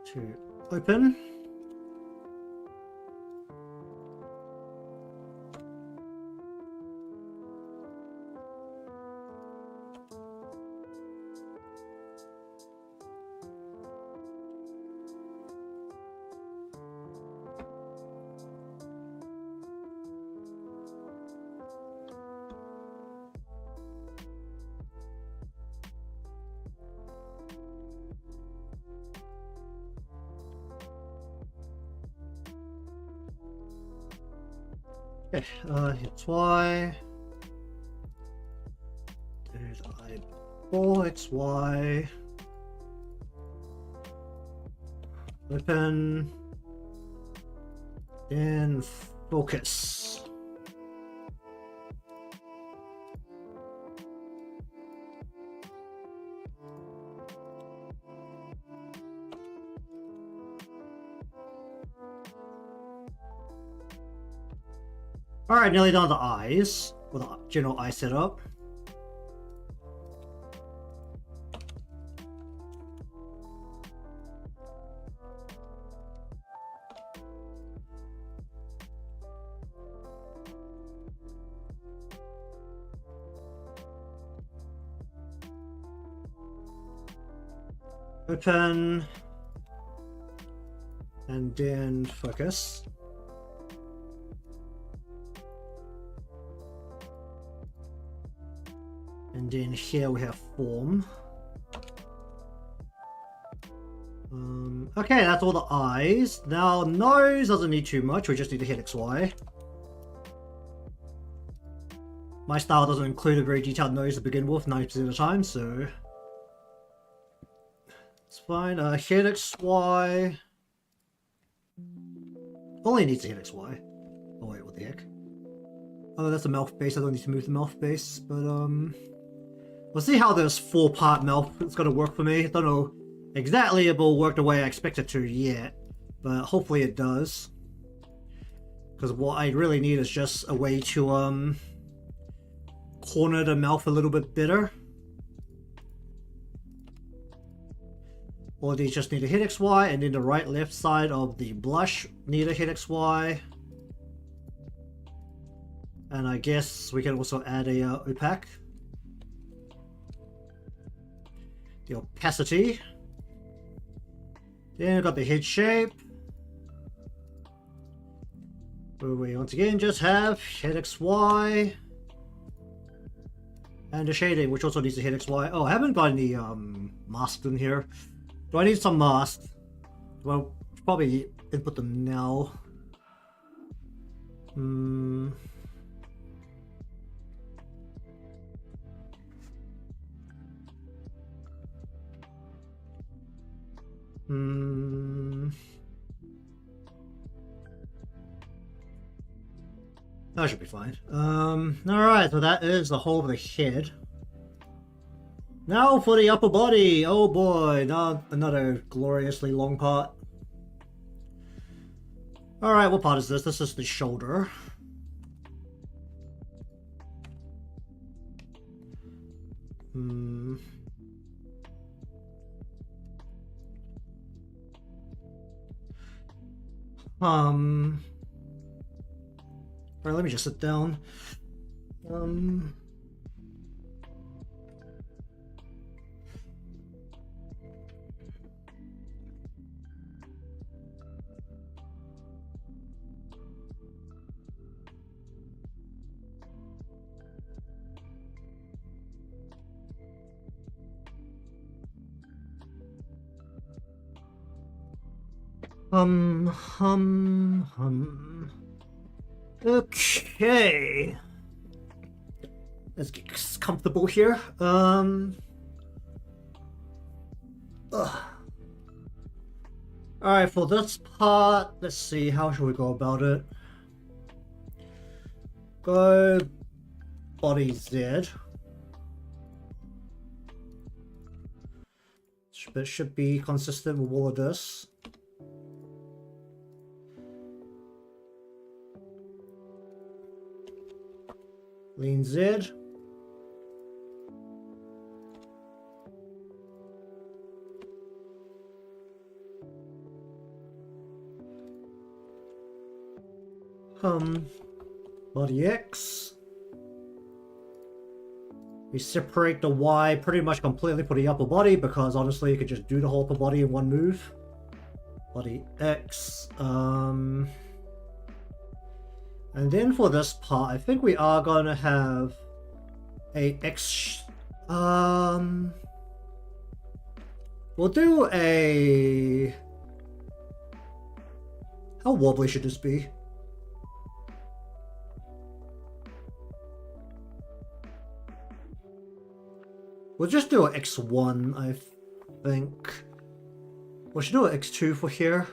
to open. Okay, it's Y. There's eyeball XY. Open. And focus. Alright, nearly done the eyes, or the general eye setup. Open. And then focus. And then here we have form. Okay, that's all the eyes. Now nose doesn't need too much, we just need to hit XY. My style doesn't include a very detailed nose to begin with 90% of the time, so it's fine. Hit XY. Only needs to hit XY. Oh wait, what the heck? Oh, that's a mouth base. I don't need to move the mouth base, but we'll see how this 4-part mouth is gonna work for me. I don't know exactly if it'll work the way I expect it to yet, but hopefully it does. Because what I really need is just a way to corner the mouth a little bit better. All these just need to hit XY, and then the right left side of the blush need to hit XY. And I guess we can also add a opaque. The opacity. Then we've got the head shape. Where we once again just have hit XY. And the shading, which also needs to hit XY. Oh, I haven't got any masks in here. Do I need some masks? Well, probably input them now. That should be fine. Alright, so that is the whole of the head. Now for the upper body. Oh boy, not another gloriously long part. Alright, what part is this? This is the shoulder. Alright, let me just sit down. Okay. Let's get comfortable here. Alright, for this part, let's see, how should we go about it? Go body Z. It should be consistent with all of this. Lean Z. Body X. We separate the Y pretty much completely for the upper body because honestly you could just do the whole upper body in one move. Body X. And then for this part, I think we are gonna have a X. We'll do a. How wobbly should this be? We'll just do an X1, I think. We should do an X2 for here.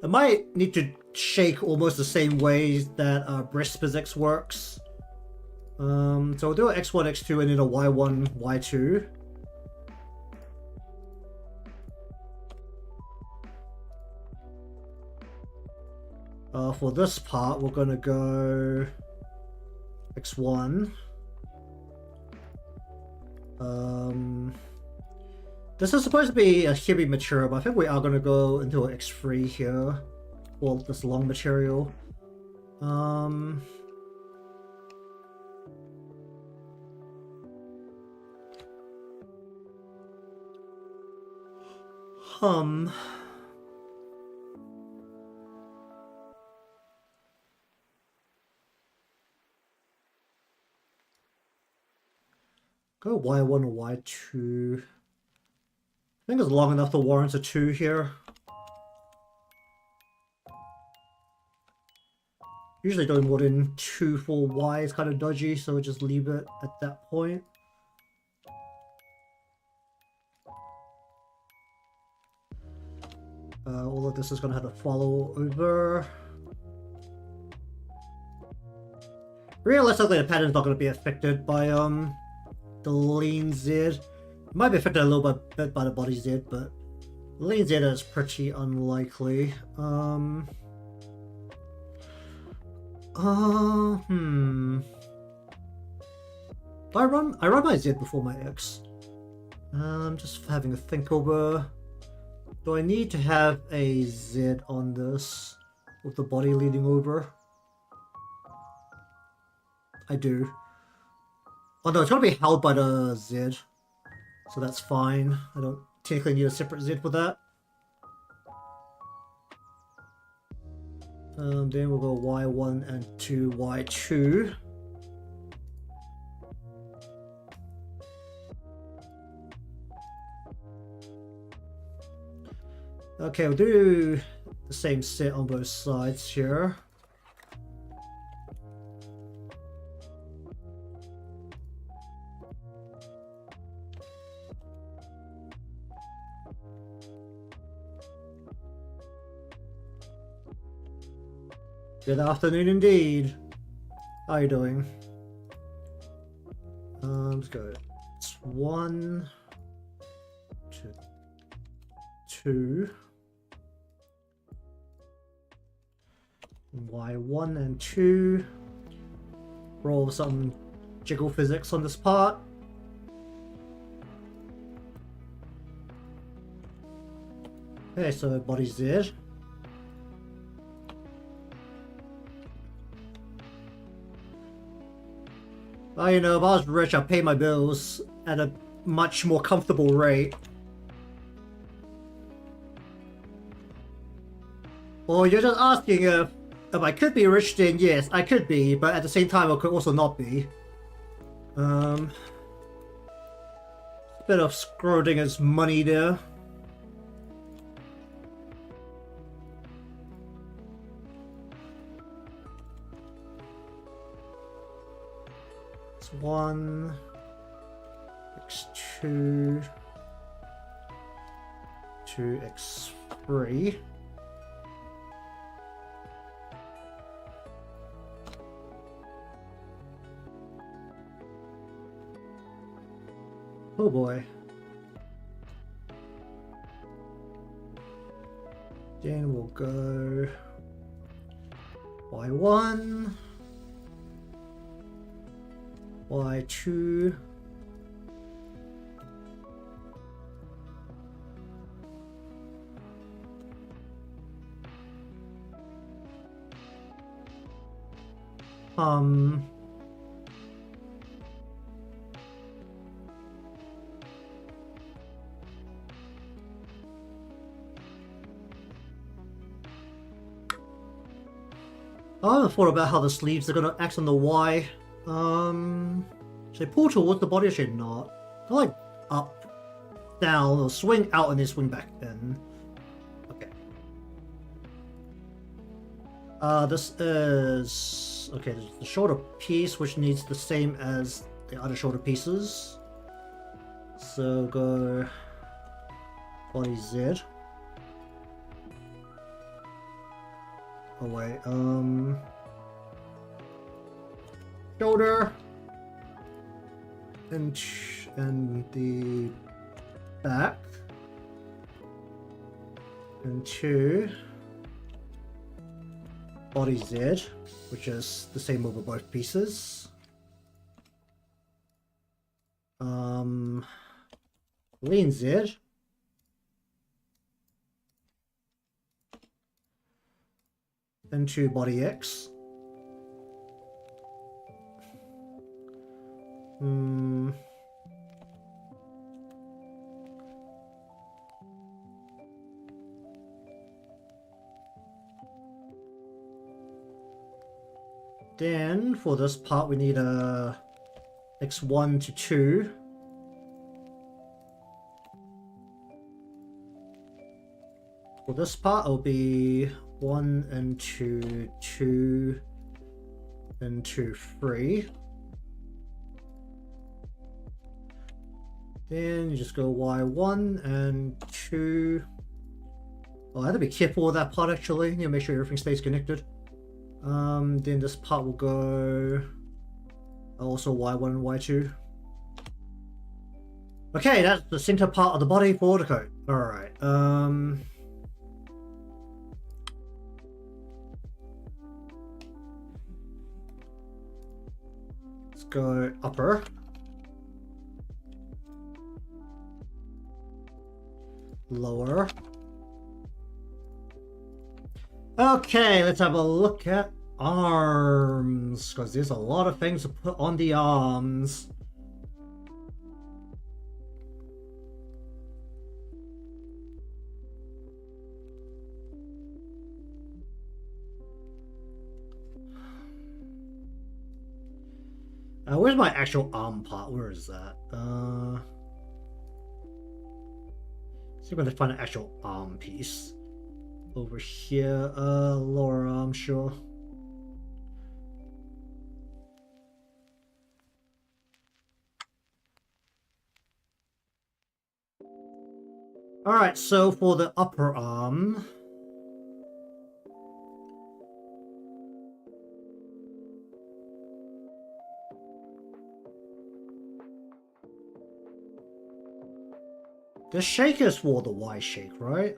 I might need to shake almost the same way that breast physics works. So we'll do an X1, X2, and then a Y1, Y2. For this part, we're gonna go X1. This is supposed to be a heavy material, but I think we are going to go into an X3 here. Well, this long material. Go Y1 or Y2. I think it's long enough to warrant a 2 here. Usually doing more than 2 for Y is kind of dodgy, so just leave it at that point. All of this is gonna have to follow over. Realistically, the pattern's not gonna be affected by the lean Z. It might be affected a little bit by the body Z, but lean Z is pretty unlikely. I run my Z before my X. I'm just having a think over. Do I need to have a Z on this with the body leading over? I do. Oh no, it's gonna be held by the Z, so that's fine. I don't technically need a separate Z for that. Then we'll go Y1 and 2, Y2. Okay, we'll do the same set on both sides here. Good afternoon indeed. How are you doing? Let's go. It's 1, 2, Y1 and 2. Roll some jiggle physics on this part. Okay, so body Z. Well, you know, if I was rich, I'd pay my bills at a much more comfortable rate. Or you're just asking if I could be rich, then yes, I could be, but at the same time, I could also not be. Bit of Schrodinger's money there. X1, X2, 2X3. Oh boy. Then we'll go Y1, Y2, I haven't thought about how the sleeves are gonna act on the Y. Should they pull towards the body or should they not? They're like up, down, or swing out and then swing back in. Okay. This is... okay, there's the shoulder piece which needs the same as the other shoulder pieces. So go body Z. Oh wait, shoulder and the back and 2 body Z, which is the same over both pieces. Lean Z. And 2 body X. Then for this part we need a X1 to 2. For this part it'll be 1 and 2, 2 and 2, 3. Then you just go Y1 and 2 Oh, I have to be careful with that part actually. Need to make sure everything stays connected. Then this part will go also Y1 and Y2. Okay, that's the center part of the body for the coat. Alright, let's go upper. Lower. Okay, let's have a look at arms, because there's a lot of things to put on the arms. Where's my actual arm part? Where is that? See if I'm gonna find an actual arm piece. Over here, lower arm, sure. Alright, so for the upper arm, the shake is for the Y shake, right?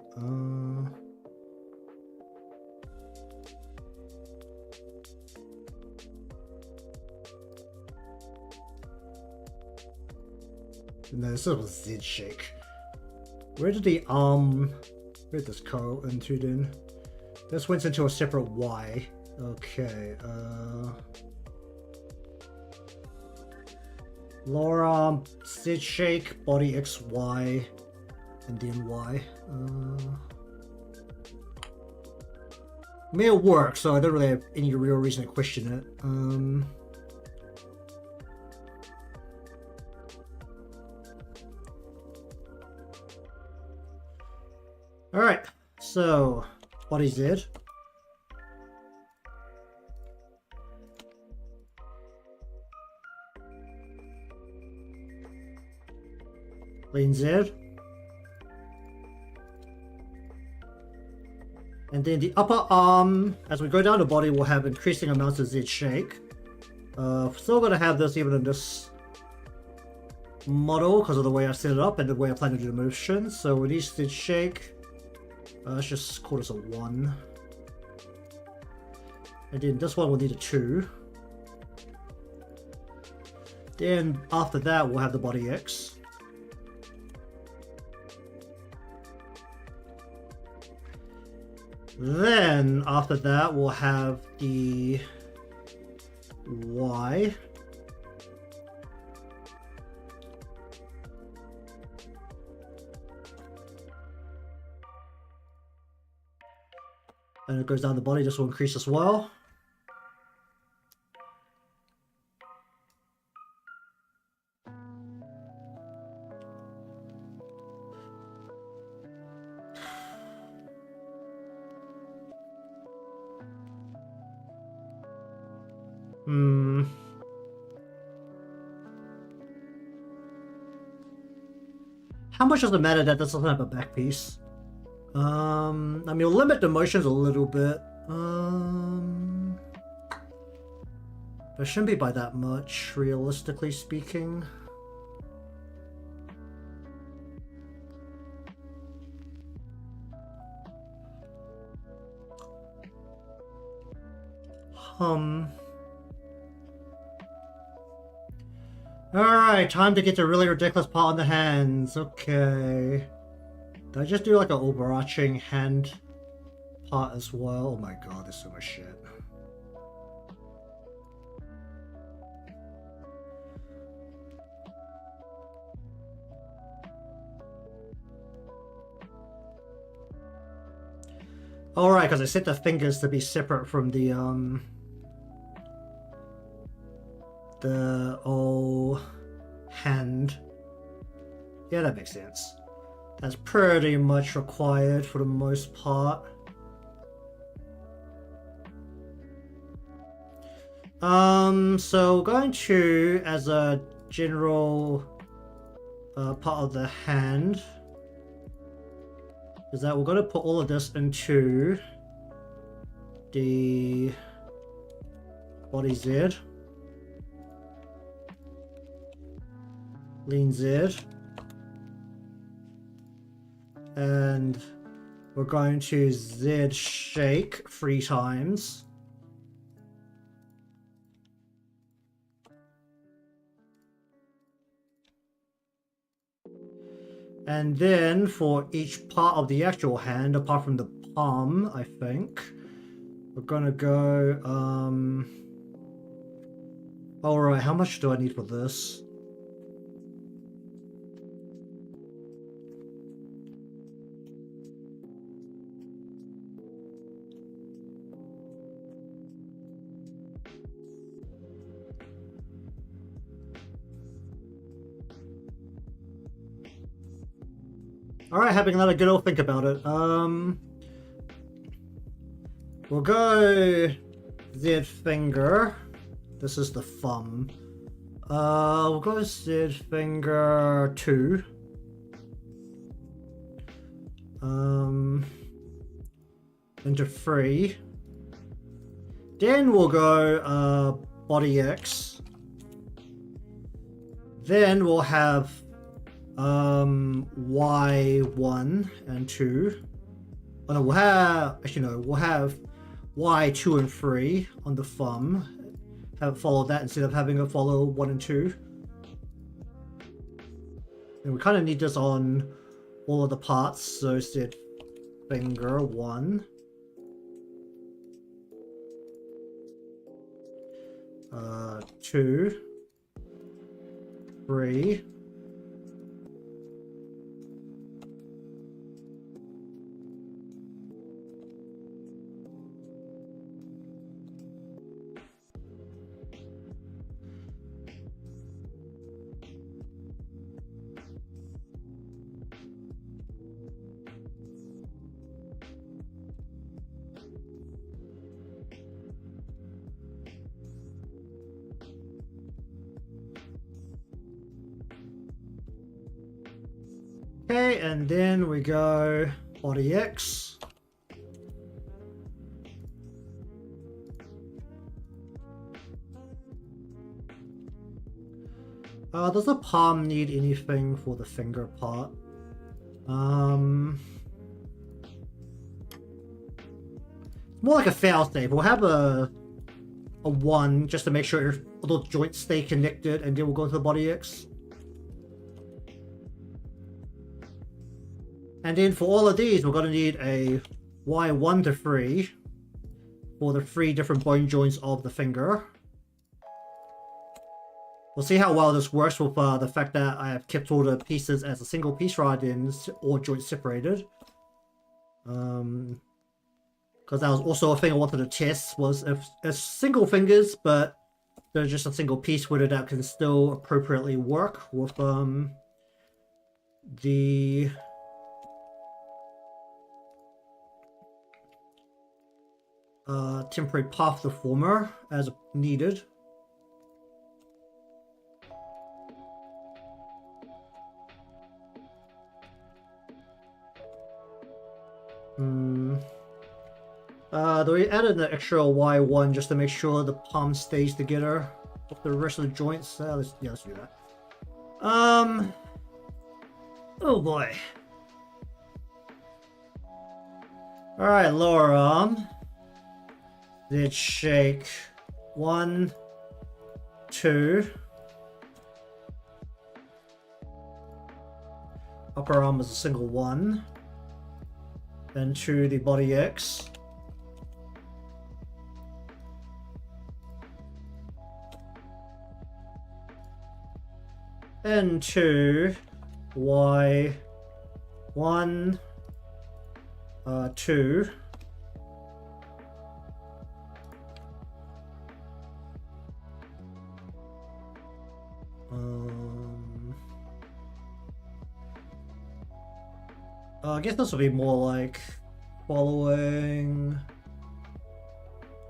No, this is a Z shake. Where did the arm... Where did this go into then? This went into a separate Y. Okay, lower arm, Z shake, body XY, and then Y. I mean, it works, so I don't really have any real reason to question it. Alright, so body Z. Lean Z. And then the upper arm, as we go down the body, will have increasing amounts of Z shake. Still gonna have this even in this model because of the way I set it up and the way I plan to do the motion. So with each Z shake, let's just call this a 1. And then this one will need a 2. Then after that, we'll have the body X. Then after that, we'll have the Y. And it goes down the body, this will increase as well. How much does it matter that this doesn't have a back piece? I mean, it'll limit the motions a little bit. But it shouldn't be by that much, realistically speaking. Alright, time to get the really ridiculous part on the hands. Okay. Did I just do like an overarching hand part as well? Oh my god, there's so much shit. Alright, because I set the fingers to be separate from the old hand. Yeah, that makes sense. That's pretty much required for the most part. So going to, as a general part of the hand, is that we're going to put all of this into the body Z, lean Z, and we're going to Z shake 3 times. And then for each part of the actual hand, apart from the palm, I think, we're gonna go, alright, how much do I need for this? Alright, having another good old think about it. We'll go Z finger. This is the thumb. We'll go Z finger 2. Into 3. Then we'll go body X. Then we'll have Y1 and 2. Oh no, we'll have, actually no, we'll have Y2 and 3 on the thumb. Have follow that instead of having it follow 1 and 2. And we kind of need this on all of the parts, so set finger 1. 2. 3. Okay, and then we go body X. Does the palm need anything for the finger part? More like a fail-safe. We'll have a 1 just to make sure all the joints stay connected, and then we'll go into the body X. And then for all of these, we're going to need a Y1 to 3 for the 3 different bone joints of the finger. We'll see how well this works with the fact that I have kept all the pieces as a single piece rather than all joints separated. Because that was also a thing I wanted to test, was if single fingers, but they're just a single piece, whether that can still appropriately work with the temporary path deformer as needed. Do we add an extra Y1 just to make sure the palm stays together with the rest of the joints? Let's do that. Oh boy. Alright, lower arm. Then shake 1, 2. Upper arm is a single 1. Then to the body X. And to Y1, 2. I guess this will be more like following.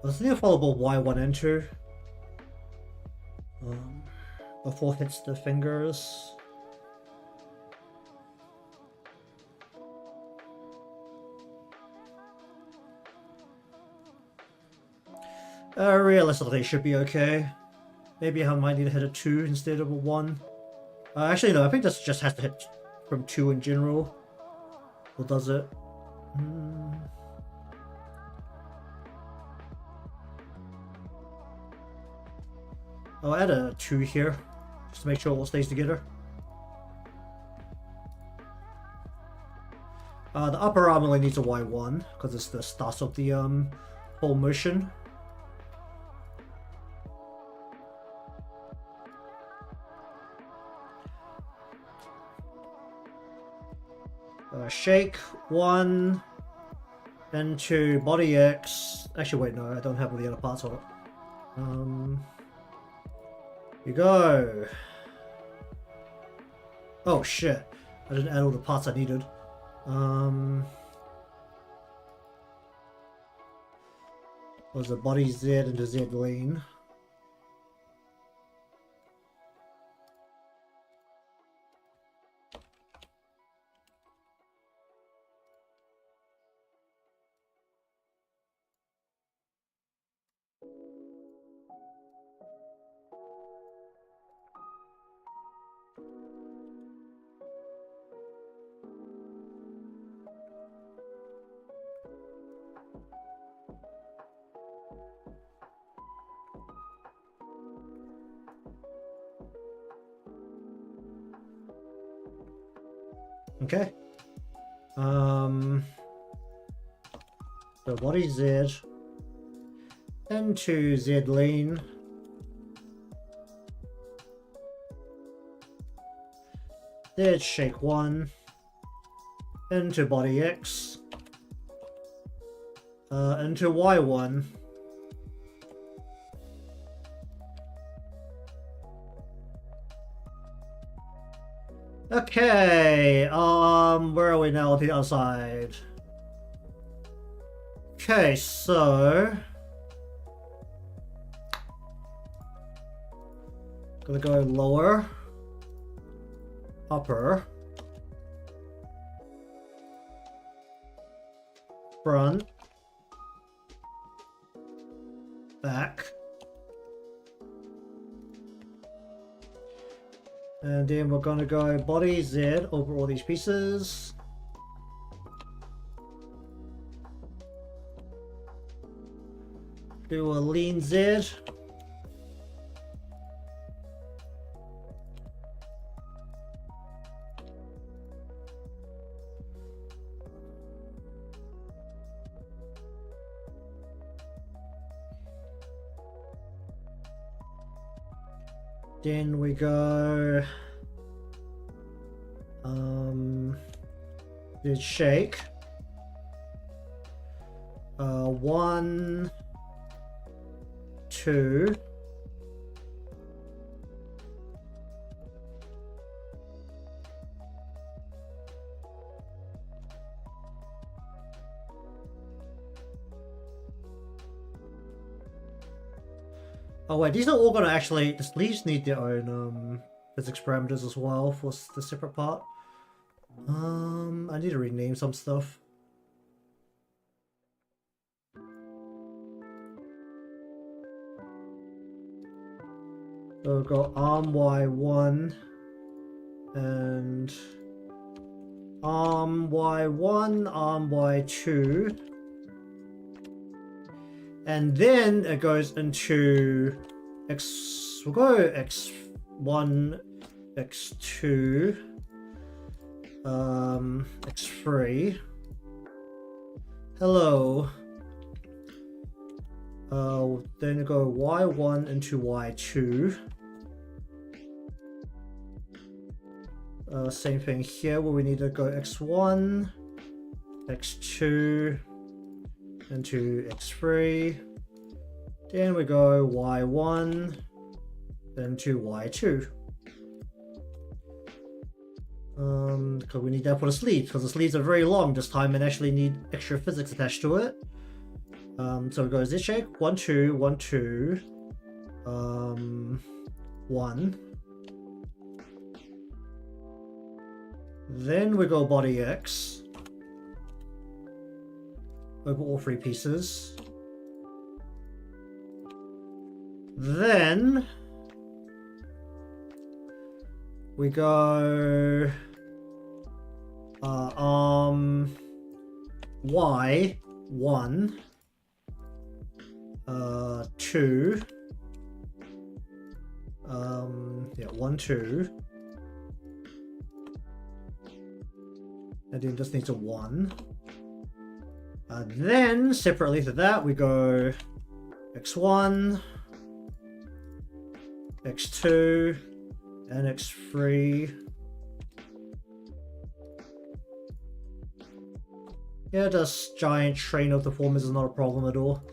Let's need to follow both Y1 and 2 before it hits the fingers. Realistically, should be okay. Maybe I might need to hit a 2 instead of a 1. Actually, no, I think this just has to hit from 2 in general. Or does it? I'll add a 2 here, just to make sure it all stays together. The upper arm only needs a Y1, because it's the start of the whole motion. Shake 1 into body X. Actually, wait, no, I don't have all the other parts of it. You go. Oh shit! I didn't add all the parts I needed. Was the body Z into Z lean? Okay. So body Z into Z lean. Z shake 1 into body X. Into Y1. Okay, where are we now on the other side? Okay, so gonna go lower, upper, front, back, and then we're gonna go body Z over all these pieces. Do a lean Z. Then we go did shake 1 2 Oh wait, these are all gonna actually, these need their own physics parameters as well for the separate part. I need to rename some stuff. So we'll go arm Y1 and arm Y1, arm Y2. And then it goes into we'll go X1, X2, X3. Hello. Then go Y1 into Y2. Same thing here where we need to go X1, X2, into X3, then we go Y1, then to Y2. Because we need that for the sleeves, because the sleeves are very long this time and actually need extra physics attached to it. So we go Z shake, 1 2 1 2 1. Then we go body X over all 3 pieces. Then we go Y 1 2 yeah, 1 2, and then just needs a 1. Then separately to that we go x1, x2, and x3. Yeah, this giant train of deformers is not a problem at all.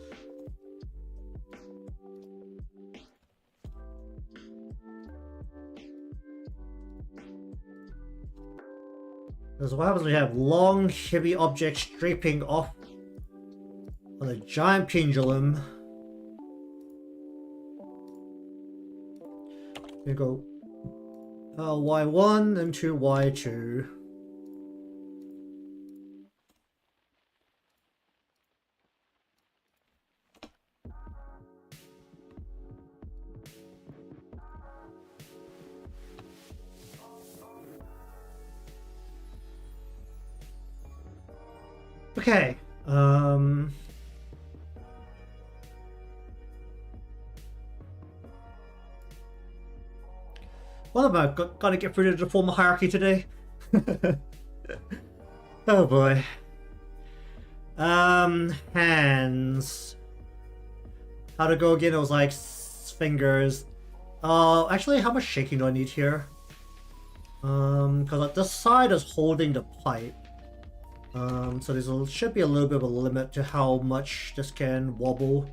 Because what happens when you have long, heavy objects draping off on a giant pendulum. You go y1 into y2. Okay, what am I gonna get through the Deformer hierarchy today? Oh boy. Hands. How to go again? It was like fingers. Actually, how much shaking do I need here? Because this side is holding the pipe. So there should be a little bit of a limit to how much this can wobble.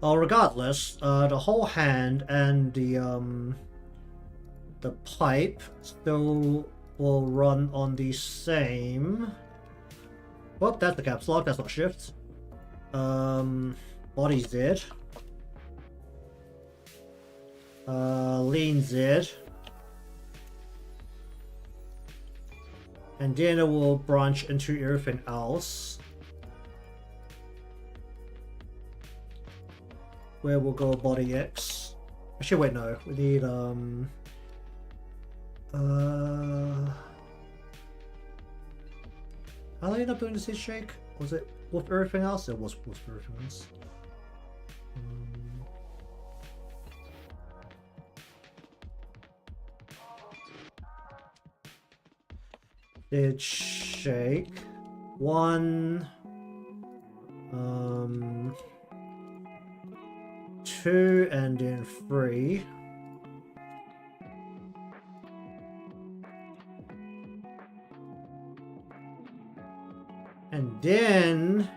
Regardless, the whole hand and the pipe still will run on the same. Well, that's the caps lock. That's not shift. Body Z. Lean Z. And then it will branch into everything else. Where we'll go body X. Actually, wait, no. We need how did I end up doing this shake? Was it with everything else? It was with everything else. Did shake 1 2 and then 3. And then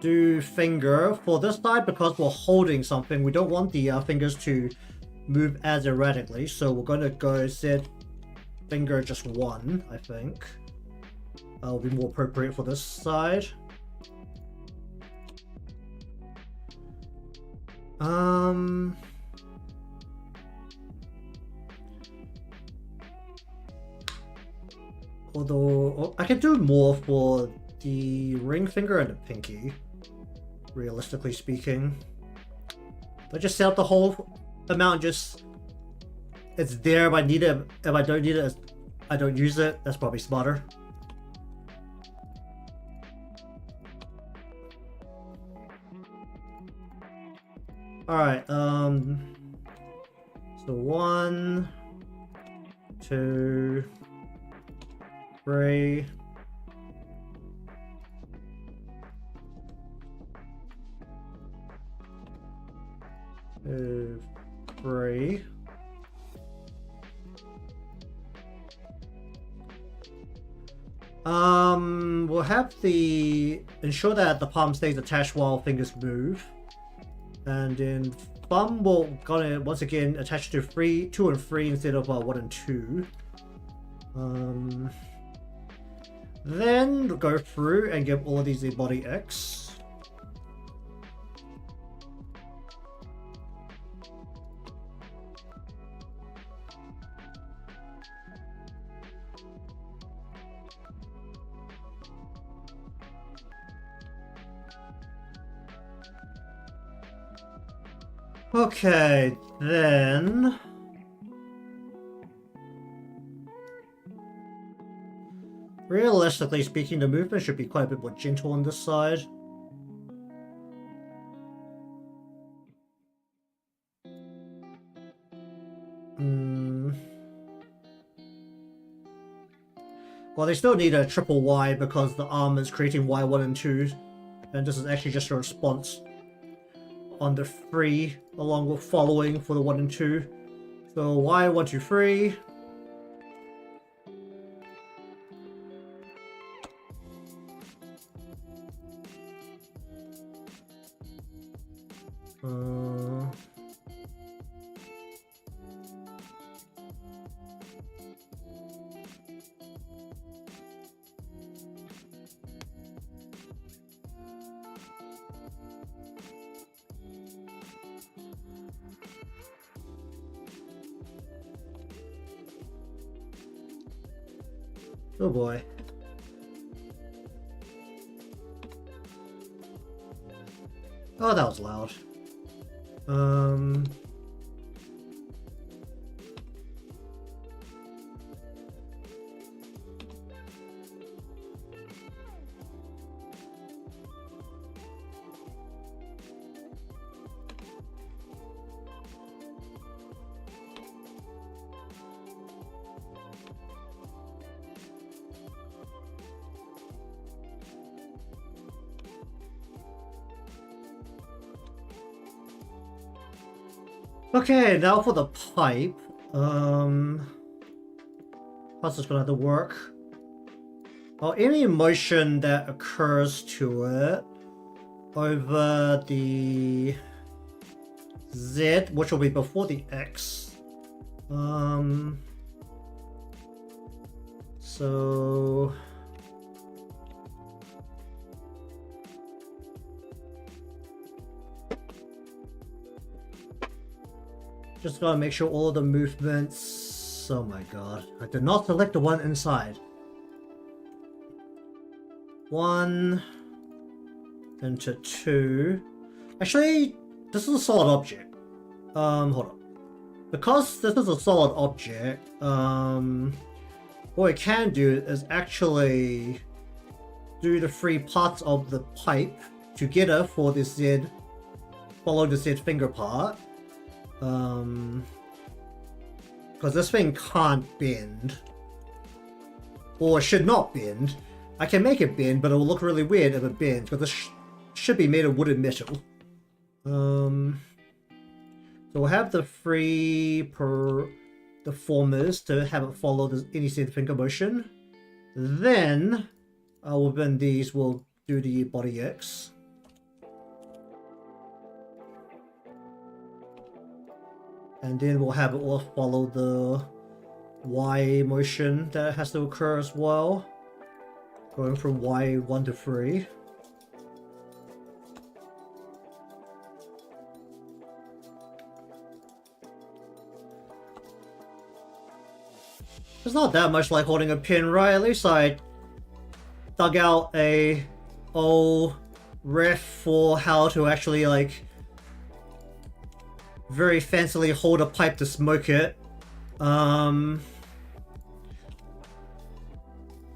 do finger for this side. Because we're holding something, we don't want the fingers to move as erratically, so we're gonna go set finger just 1, I think. Will be more appropriate for this side. Although I can do more for the ring finger and the pinky, realistically speaking. But just set up the whole amount, just it's there if I need it. If I don't need it, I don't use it. That's probably smarter. Alright, so 1 2 3 2 3. We'll have the ensure that the palm stays attached while fingers move. And then thumb will gonna once again attach to 2 and 3 instead of 1 and 2. Then go through and give all of these a body X. Okay, then realistically speaking, the movement should be quite a bit more gentle on this side. Well, they still need a triple Y because the arm is creating Y1 and 2, and this is actually just a response on the 3 along with following for the 1 and 2. So Y 1 2 3. Oh boy. Oh, that was loud. Okay, now for the pipe. How's this gonna have to work? Well, any motion that occurs to it over the Z, which will be before the X. So just gotta make sure all of the movements. Oh my god, I did not select the one inside. 1 into 2. Actually, this is a solid object. Hold on. Because this is a solid object, what we can do is actually do the 3 parts of the pipe together for the Z, follow the Z finger part. Because this thing can't bend, or should not bend. I can make it bend, but it will look really weird if it bends, because this should be made of wood and metal. So we'll have the 3 per deformers to have it follow any Z finger motion. Then, within these, we'll do the body X. And then we'll have it all follow the Y motion that has to occur as well. Going from Y1 to 3. It's not that much like holding a pin, right? At least I dug out a old riff for how to actually like very fancily hold a pipe to smoke it. I mean,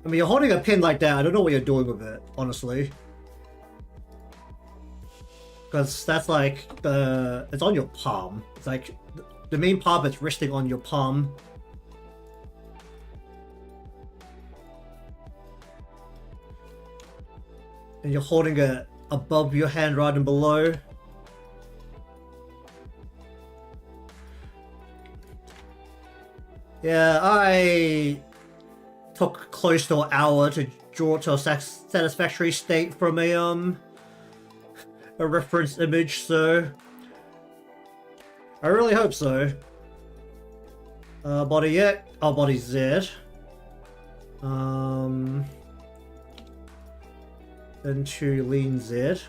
you're holding a pin like that, I don't know what you're doing with it, honestly. Because that's like it's on your palm. It's like the main part is resting on your palm. And you're holding it above your hand rather than below. Yeah, I took close to an hour to draw to a satisfactory state from a reference image, so I really hope so. Body X, body Z. Into lean Z.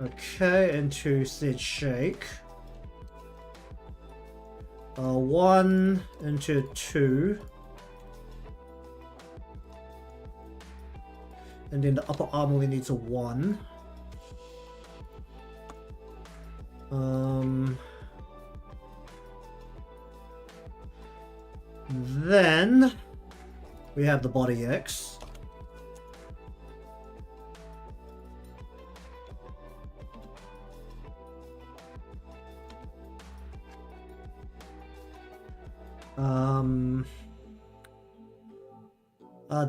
Okay, into Z shake. 1 into 2. And then the upper arm only needs a 1. Then we have the body X.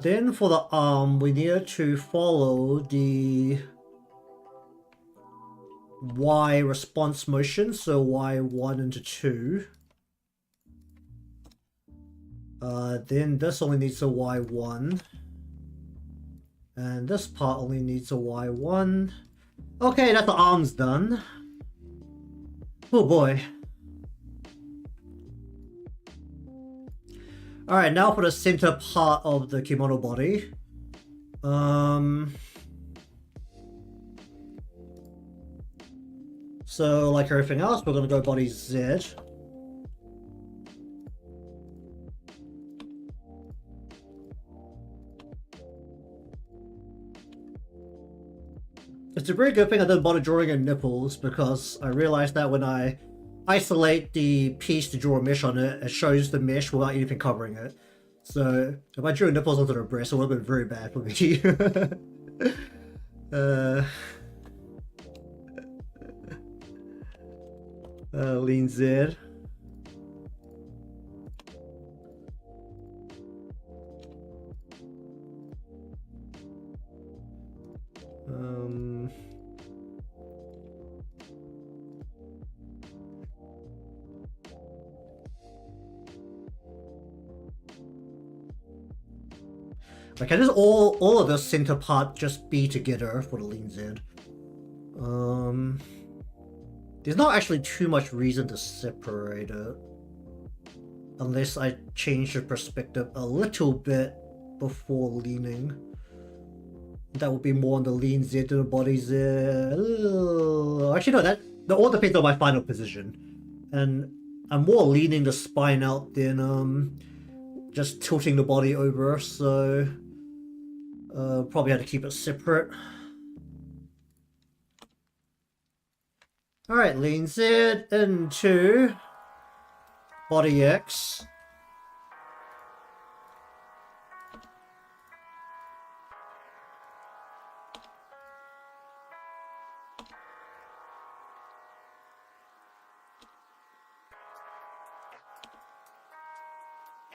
Then for the arm, we need to follow the Y response motion, so Y1 into 2. Then this only needs a Y1. And this part only needs a Y1. Okay, that's the arms done. Oh boy. Alright, now for the center part of the kimono body. So, like everything else, we're gonna go body Z. It's a very good thing I didn't bother drawing in nipples, because I realized that when I isolate the piece to draw a mesh on it, it shows the mesh without anything covering it. So if I drew nipples onto the breast, it would have been very bad for me. Lean Z. Like, can just all of the center part just be together for the lean Z? There's not actually too much reason to separate it, unless I change the perspective a little bit before leaning. That would be more on the lean Z to the body Z. Actually, no, that all depends on my final position, and I'm more leaning the spine out than just tilting the body over. So probably have to keep it separate. Alright, lean Z into body X.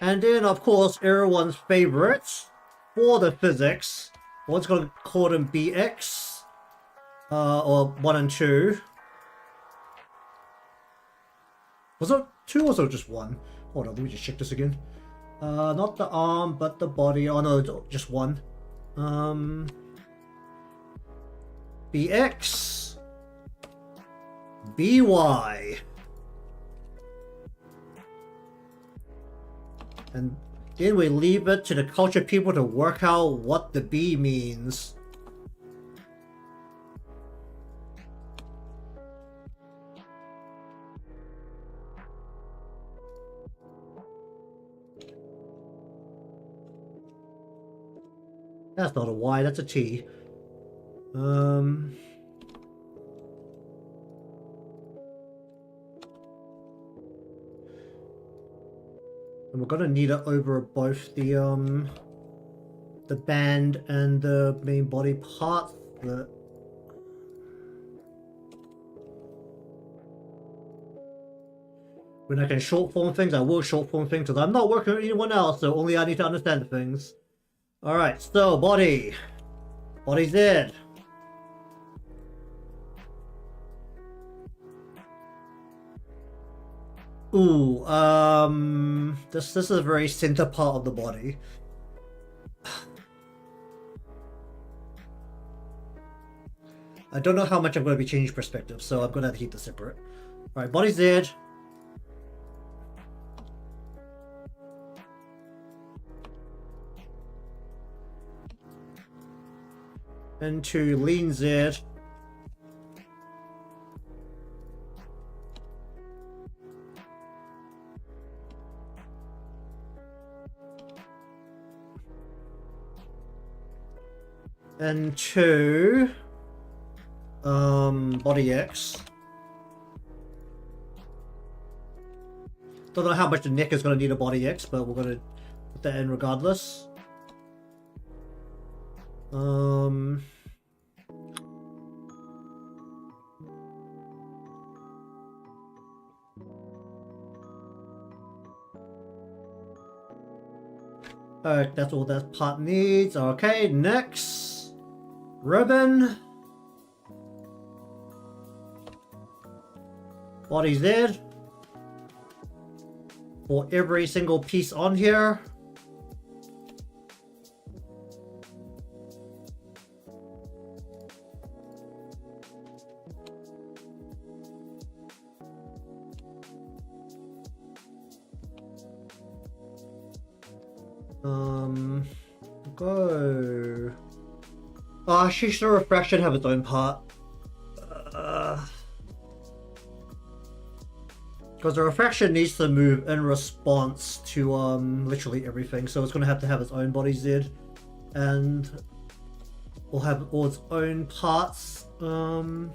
And then, of course, everyone's favorites for the physics. One's going to call them BX, or 1 and 2. Was it 2 or was it just 1? Hold on, let me just check this again. Not the arm, but the body. Oh no, just 1. BX, BY. And then we leave it to the culture people to work out what the B means. That's not a Y, that's a T. And we're gonna need it over both the band and the main body part. But when I can short form things, I will short form things, because I'm not working with anyone else, so only I need to understand things. Alright, so body Z. Ooh, this is a very center part of the body. I don't know how much I'm going to be changing perspective, so I'm going to have to keep this separate. Alright, body Z. Into lean Z. Into body X. Don't know how much the neck is going to need a body X, but we're going to put that in regardless. Alright, that's all that part needs. Okay, next. Ribbon. Body Z. For every single piece on here. Go. Oh, she should refresh should have its own part. Because the refraction needs to move in response to literally everything, so it's going to have its own body Z, and will have all its own parts. Then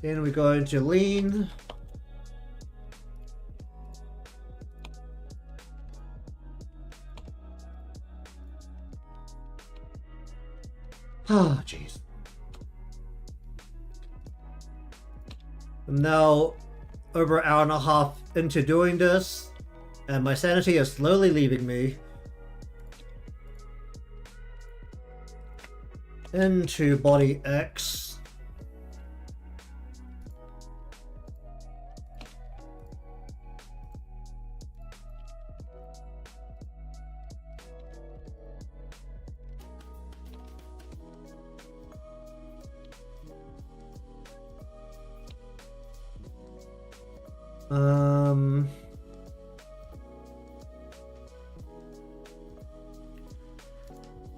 we go into lean. Oh, jeez. I'm now over an hour and a half into doing this, and my sanity is slowly leaving me. Into body X.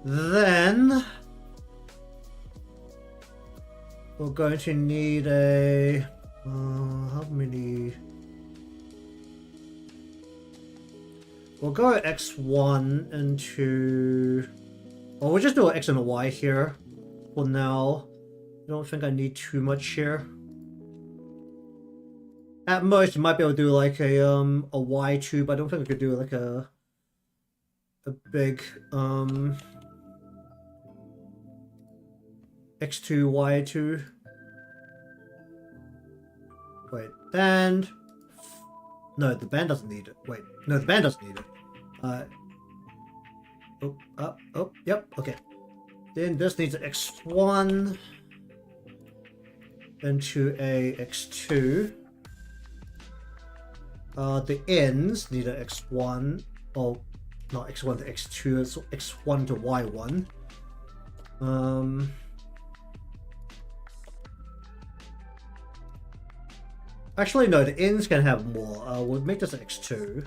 Then we're going to need a how many? We'll go X1 into. Well, we'll just do an X and a Y here for now. I don't think I need too much here. At most, you might be able to do like a Y2, but I don't think I could do like a big X2, Y2. Wait, band. No, the band doesn't need it. Wait, no, the band doesn't need it. Yep, okay. Then this needs an X1 into a X2. The ends need an X1. Oh, not X1 to X2, it's X1 to Y1. Actually, no, the ends can have more. We'll make this an X2.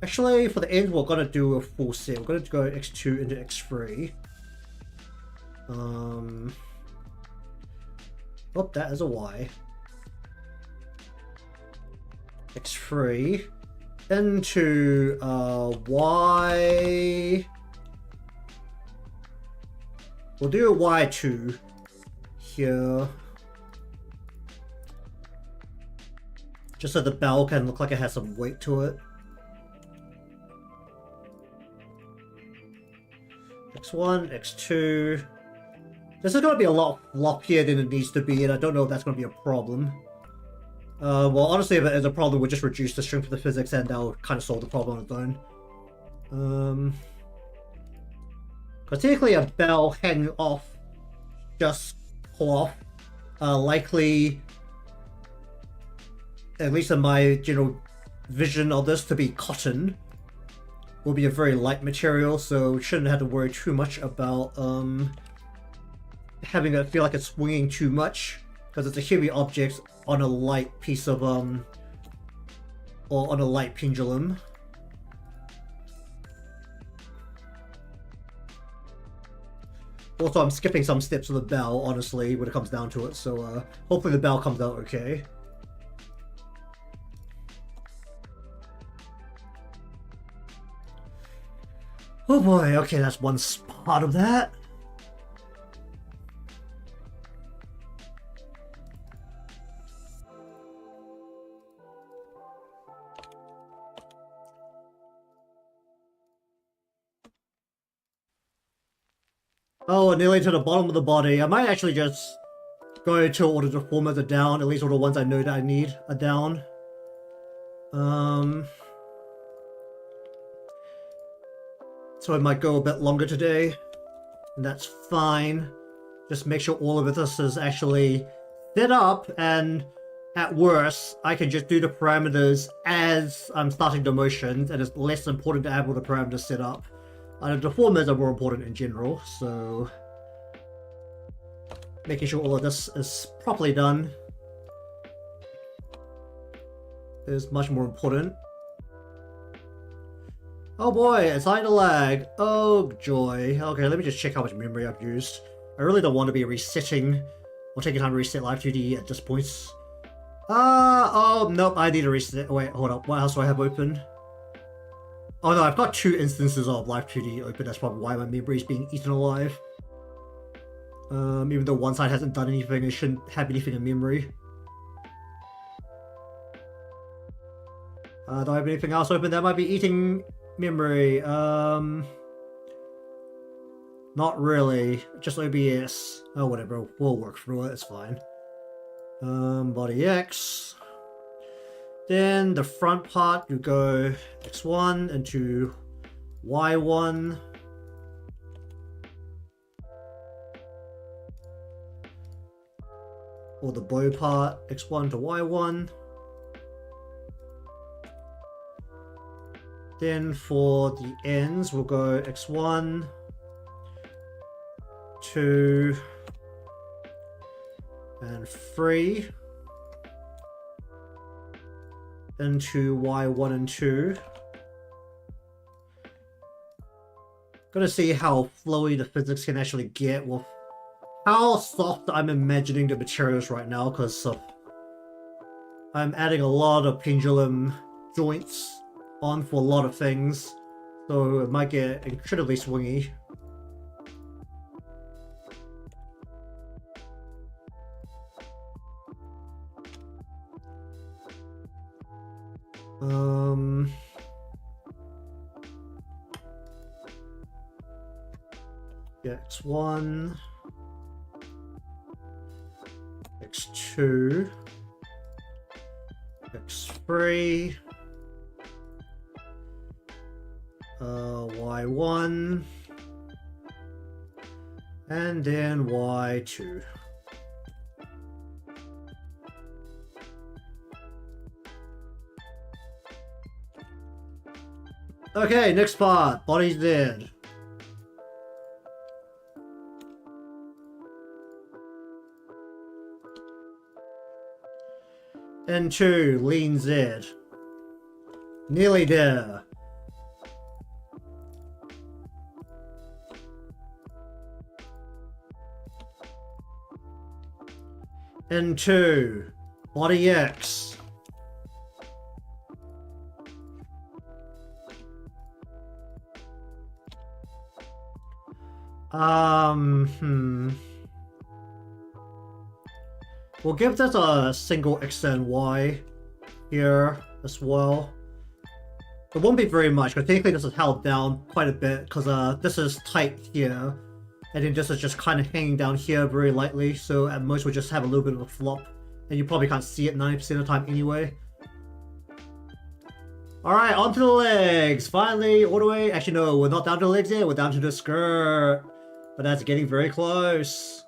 Actually, for the ends, we're gonna do a full set. We're gonna go X2 into X3. Oh, that is a Y. X3 into Y. We'll do a Y2 here. Just so the bell can look like it has some weight to it. X1, X2. This is going to be a lot floppier than it needs to be, and I don't know if that's going to be a problem. Well, honestly, if it is a problem, we'll just reduce the strength of the physics and that'll kind of solve the problem on its own. Because technically a bell hanging off just cloth, likely, at least in my general vision of this, to be cotton, will be a very light material, so shouldn't have to worry too much about having it feel like it's swinging too much, because it's a heavy object on a light piece of or on a light pendulum. Also, I'm skipping some steps of the bell, honestly, when it comes down to it, so hopefully the bell comes out okay. Oh boy, okay, that's one part of that. Oh, nearly to the bottom of the body. I might actually just go till all the deformers are down, at least all the ones I know that I need are down. So it might go a bit longer today, and that's fine. Just make sure all of this is actually set up, and at worst, I can just do the parameters as I'm starting the motion, and it's less important to have all the parameters set up. The deformers are more important in general, so making sure all of this is properly done is much more important. Oh boy, it's starting to lag. Oh joy. Okay, let me just check how much memory I've used. I really don't want to be resetting or taking time to reset Live2D at this point. Oh, nope, I need to reset. Wait, hold up. What else do I have open? Oh no, I've got 2 instances of Live2D open. That's probably why my memory is being eaten alive. Even though one side hasn't done anything, it shouldn't have anything in memory. Do I have anything else open that might be eating memory? Not really. Just OBS. Oh, whatever. We'll work through it. It's fine. Body X. Then the front part, you go X1 into Y1. Or the bow part, X1 to Y1. Then for the ends, we'll go X1, 2, and 3. Into Y1 and 2. Gonna see how flowy the physics can actually get with how soft I'm imagining the materials right now, because I'm adding a lot of pendulum joints on for a lot of things, so it might get incredibly swingy. X1, X2, X3, Y1, and then Y2. Okay, next part. Body's dead. N2, lean Z. Nearly there. N2, body X. We'll give this a single X and Y here as well. It won't be very much, because technically this is held down quite a bit, because this is tight here, and then this is just kind of hanging down here very lightly, so at most we'll just have a little bit of a flop, and you probably can't see it 90% of the time anyway. Alright, onto the legs! Finally, all the way. Actually, no, we're not down to the legs yet, we're down to the skirt. But that's getting very close.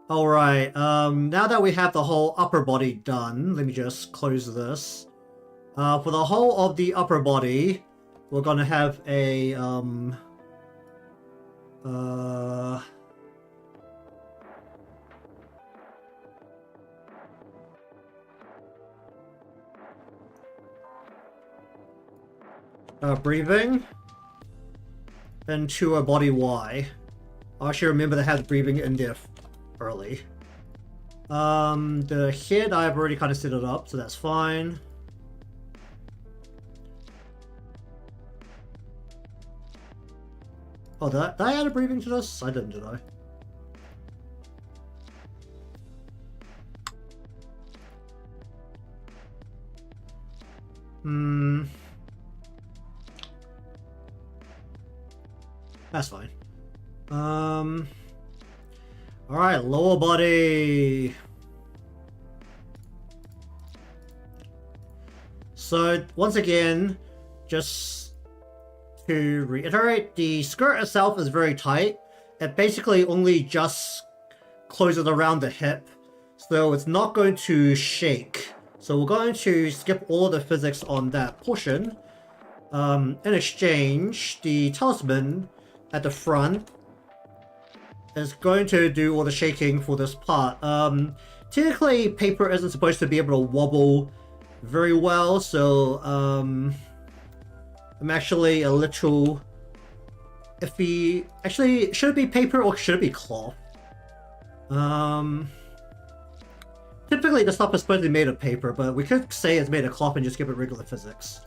Alright, now that we have the whole upper body done, let me just close this. For the whole of the upper body, we're gonna have a breathing into a body Y. I actually remember they had breathing in there early. The head, I've already kind of set it up, so that's fine. Oh, did I add a breathing to this? I didn't, did I? That's fine. Alright, lower body. So, once again, just to reiterate, the skirt itself is very tight. It basically only just closes around the hip, so it's not going to shake. So we're going to skip all the physics on that portion. In exchange, the talisman at the front is going to do all the shaking for this part. Technically, paper isn't supposed to be able to wobble very well, so I'm actually a little iffy. Actually, should it be paper or should it be cloth? Typically the stuff is supposed to be made of paper, but we could say it's made of cloth and just give it regular physics.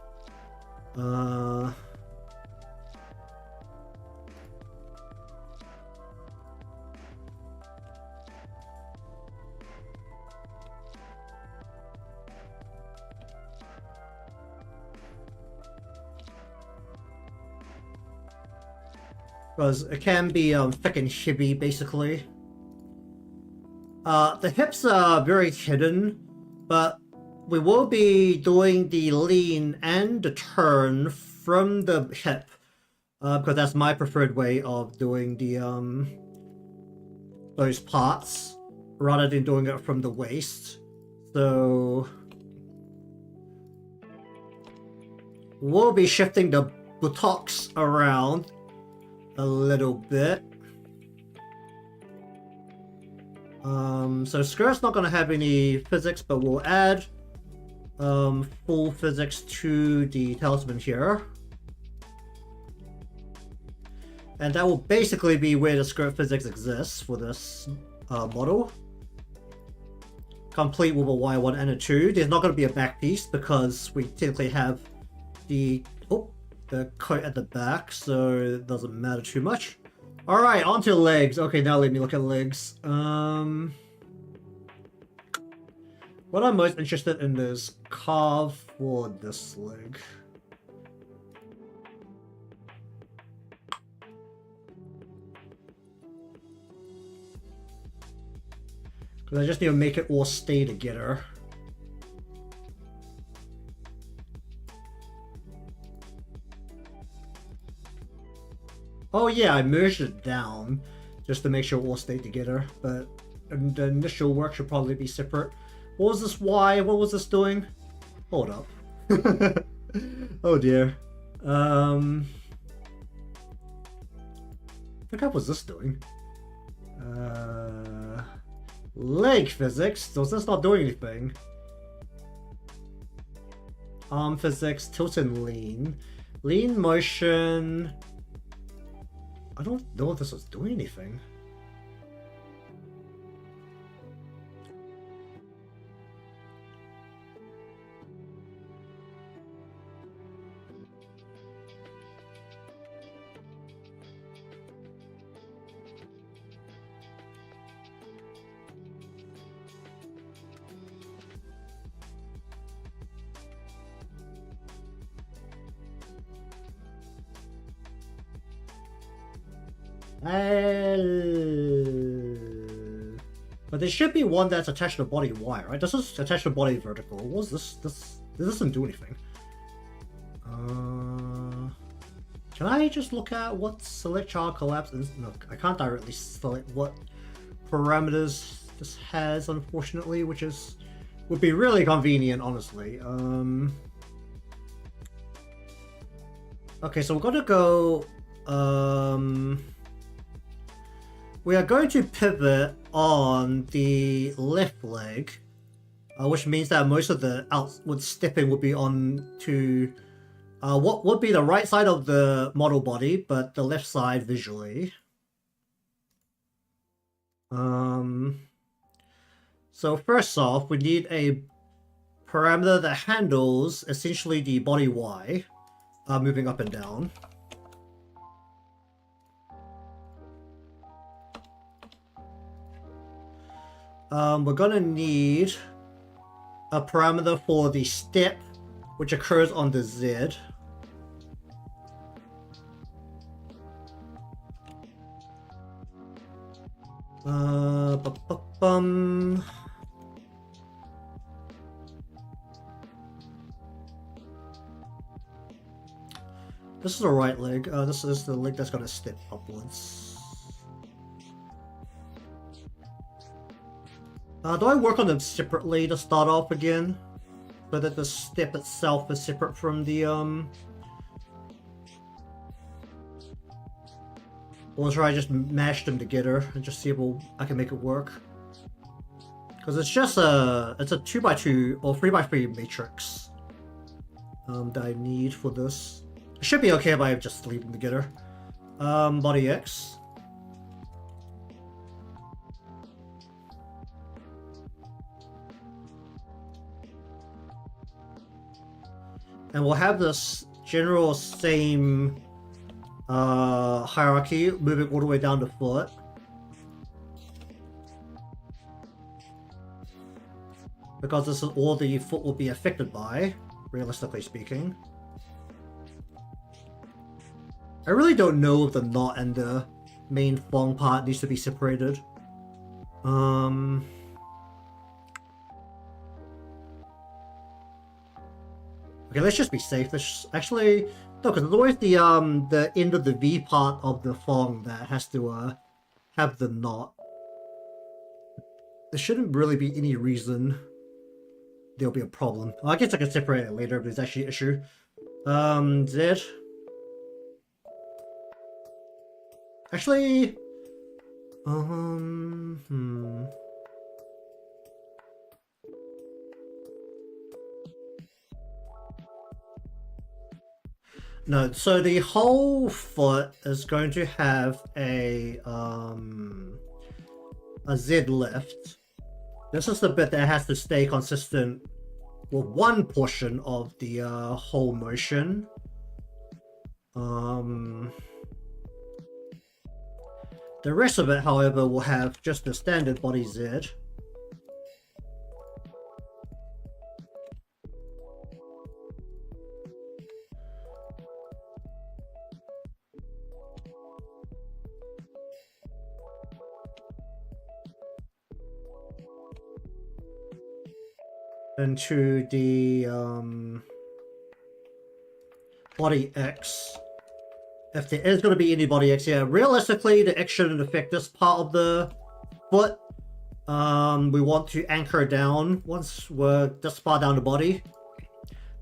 Because it can be thick and heavy, basically. The hips are very hidden, but we will be doing the lean and the turn from the hip, because that's my preferred way of doing the those parts, rather than doing it from the waist. So we'll be shifting the buttocks around a little bit. So skirt's not going to have any physics, but we'll add full physics to the talisman here. And that will basically be where the skirt physics exists for this model. Complete with a Y1 and a 2. There's not going to be a back piece because we typically have the coat at the back, so it doesn't matter too much. Alright, onto legs. Okay, now let me look at legs. What I'm most interested in is carve for this leg. Because I just need to make it all stay together. Oh yeah, I merged it down just to make sure it all stayed together, but the initial work should probably be separate. What was this Y? What was this doing? Hold up. Oh dear. What the crap was this doing? Leg physics? So that's not doing anything. Arm physics, tilt and lean. Lean motion. I don't know if this was doing anything. But there should be one that's attached to the body Y, right? This is attached to the body vertical. What's this? This doesn't do anything. Can I just look at what select child collapse? No, I can't directly select what parameters this has, unfortunately, which would be really convenient, honestly. Okay, so we're gonna go. We are going to pivot on the left leg, which means that most of the outward stepping would be on to what would be the right side of the model body, but the left side visually. So first off, we need a parameter that handles essentially the body Y, moving up and down. We're gonna need a parameter for the step, which occurs on the Z. This is the right leg. This is the leg that's gonna step upwards. Do I work on them separately to start off again? So that the step itself is separate from the or should I just mash them together and just see if I can make it work? Because it's just it's a 2x2 or 3x3 matrix that I need for this. It should be okay if I just leave them together. Body X. And we'll have this general same hierarchy moving all the way down the foot. Because this is all the foot will be affected by, realistically speaking. I really don't know if the knot and the main thong part needs to be separated. Okay, let's just be safe. Let's actually no, because there's always the end of the V part of the thong that has to have the knot. There shouldn't really be any reason there'll be a problem. I guess I can separate it later if there's actually an issue. Z. Actually, No, so the whole foot is going to have a Z lift. This is the bit that has to stay consistent with one portion of the whole motion. The rest of it, however, will have just the standard body Z. Into the body X. If there is going to be any body X, yeah, realistically the X shouldn't affect this part of the foot. We want to anchor down once we're this far down the body,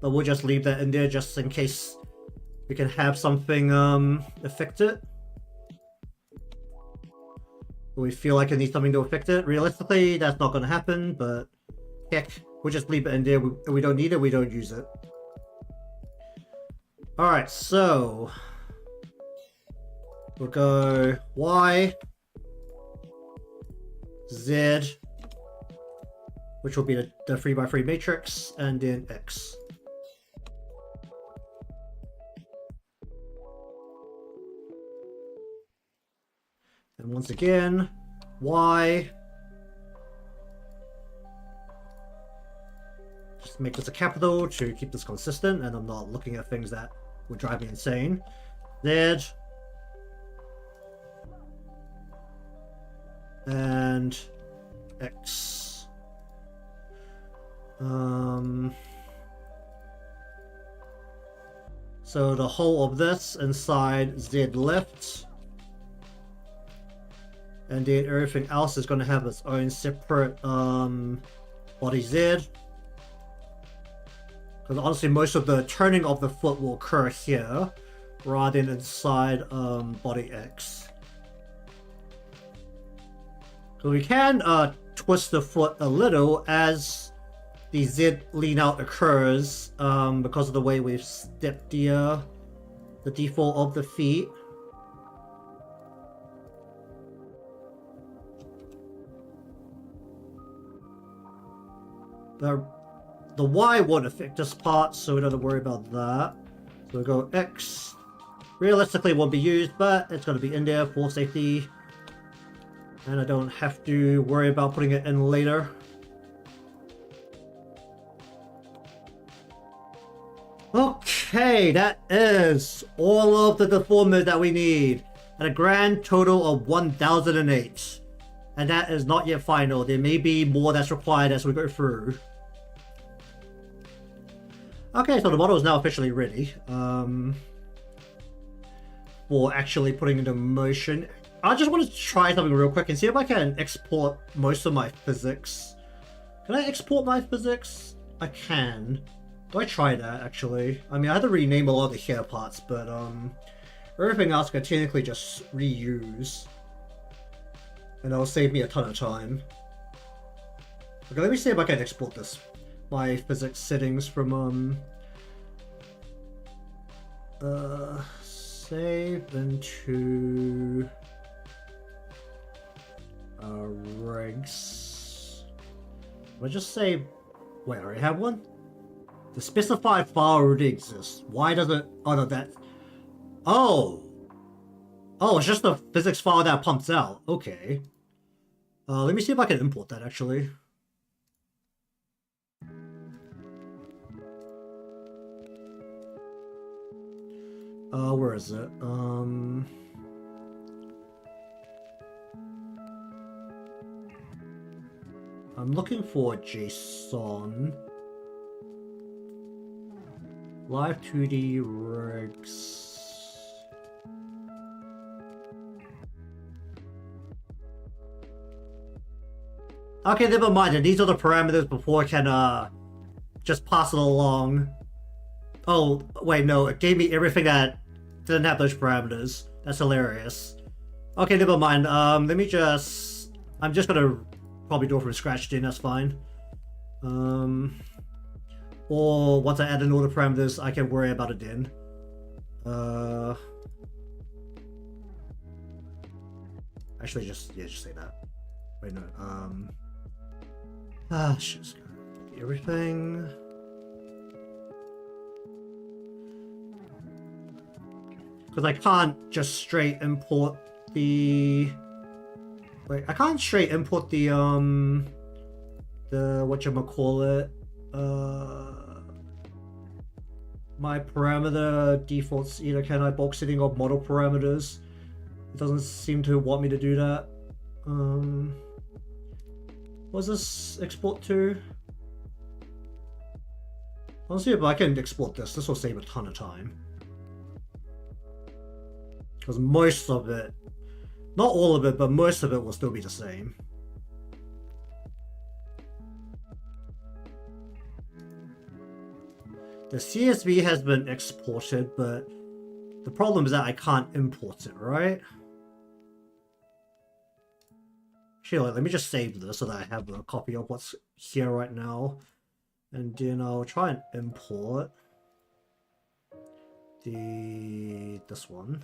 but we'll just leave that in there just in case we can have something affect it. We feel like it needs something to affect it. Realistically, that's not going to happen, but heck, we'll just leave it in there. We don't need it, we don't use it. Alright, so we'll go Y, Z, which will be the 3x3 matrix, and then X. And once again, Y. Just make this a capital to keep this consistent, and I'm not looking at things that would drive me insane. Z. And X. So the whole of this inside Z left. And then everything else is going to have its own separate body Z. Because honestly, most of the turning of the foot will occur here. rather than inside body X. So we can twist the foot a little as the Z lean out occurs because of the way we've stepped the default of the feet. The Y won't affect this part, so we don't have to worry about that. So we'll go X. Realistically, it won't be used, but it's going to be in there for safety. And I don't have to worry about putting it in later. Okay, that is all of the deformers that we need. At a grand total of 1008. And that is not yet final. There may be more that's required as we go through. Okay, so the model is now officially ready for actually putting into motion. I just want to try something real quick and see if I can export most of my physics. Can I export my physics? I can. Do I try that, actually? I mean, I had to rename a lot of the hair parts, but everything else I can technically just reuse. And that'll save me a ton of time. Okay, let me see if I can export this. My physics settings from save into regs. I'll just say, wait, I already have one? The specified file already exists. Why does it? Oh no, that. Oh, it's just the physics file that pumps out. Okay. Let me see if I can import that actually. Where is it? I'm looking for JSON. Live2D regs. Okay, never mind. These are the parameters before I can just pass it along. Oh, wait, no. It gave me everything that didn't have those parameters. That's hilarious. Okay, never mind. Let me just... I'm just gonna probably do it from scratch then, that's fine. Or once I add in all the parameters, I can worry about it then. Actually, just say that. Wait, no. Shit. Everything. Because I can't just straight import the... Wait, I can't straight import the whatchamacallit, my parameter defaults either, can I? Bulk setting of model parameters. It doesn't seem to want me to do that. What's this export to? I'll see if I can export this. This will save a ton of time. Because most of it, not all of it, but most of it will still be the same. The CSV has been exported, but the problem is that I can't import it, right? Actually, let me just save this so that I have a copy of what's here right now. And then I'll try and import this one.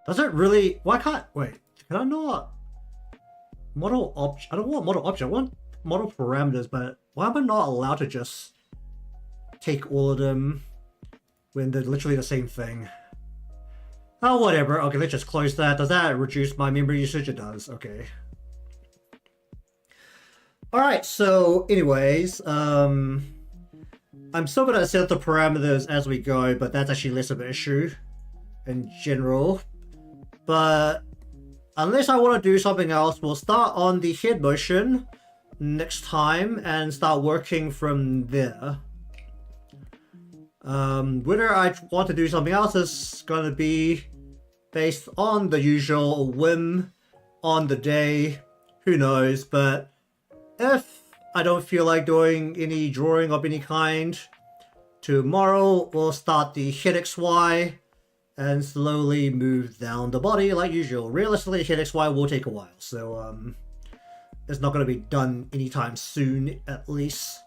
Does it really? Why can't? Wait, can I not? Model object. I don't want model object. I want model parameters, but why am I not allowed to just take all of them when they're literally the same thing? Oh, whatever. Okay, let's just close that. Does that reduce my memory usage? It does. Okay. Alright, so anyways, I'm still gonna set the parameters as we go, but that's actually less of an issue in general. But unless I want to do something else, we'll start on the head motion. next time and start working from there. Whether I want to do something else is gonna be based on the usual whim on the day, who knows, but if I don't feel like doing any drawing of any kind, tomorrow we'll start the Heirachy and slowly move down the body like usual. Realistically, Heirachy will take a while, so it's not going to be done anytime soon, at least.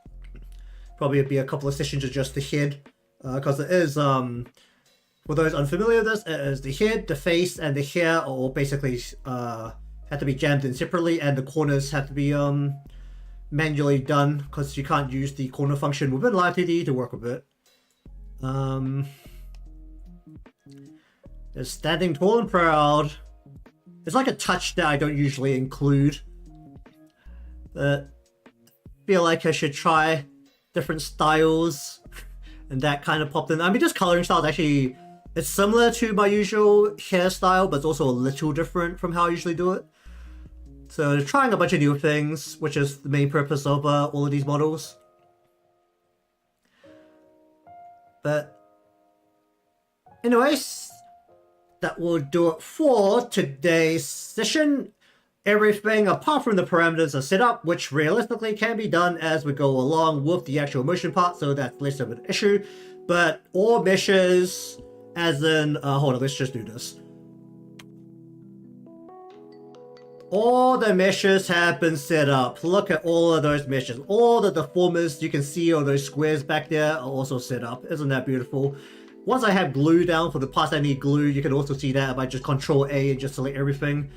Probably be a couple of sessions of just the head, because it is, for those unfamiliar with this, it is the head, the face, and the hair are all basically have to be jammed in separately, and the corners have to be manually done, because you can't use the corner function within Live2D to work with it. It's standing tall and proud. It's like a touch that I don't usually include, but I feel like I should try different styles, and that kind of popped in. I mean, this coloring style is actually, it's similar to my usual hairstyle, but it's also a little different from how I usually do it. So trying a bunch of new things, which is the main purpose of all of these models. But anyways, that will do it for today's session. Everything apart from the parameters are set up, which realistically can be done as we go along with the actual motion part, so that's less of an issue. But all meshes, as in, hold on, let's just do this. All the meshes have been set up. Look at all of those meshes. All the deformers you can see on those squares back there are also set up. Isn't that beautiful? Once I have glue down for the parts I need glue, you can also see that if I just Control A and just select everything.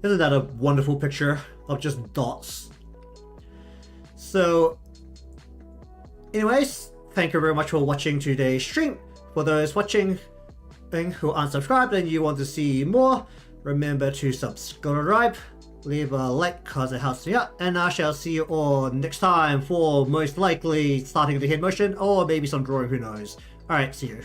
Isn't that a wonderful picture of just dots? So, anyways, thank you very much for watching today's stream. For those watching who aren't subscribed and you want to see more, remember to subscribe, leave a like cause it helps me out, and I shall see you all next time for most likely starting the head motion or maybe some drawing, who knows. Alright, see you.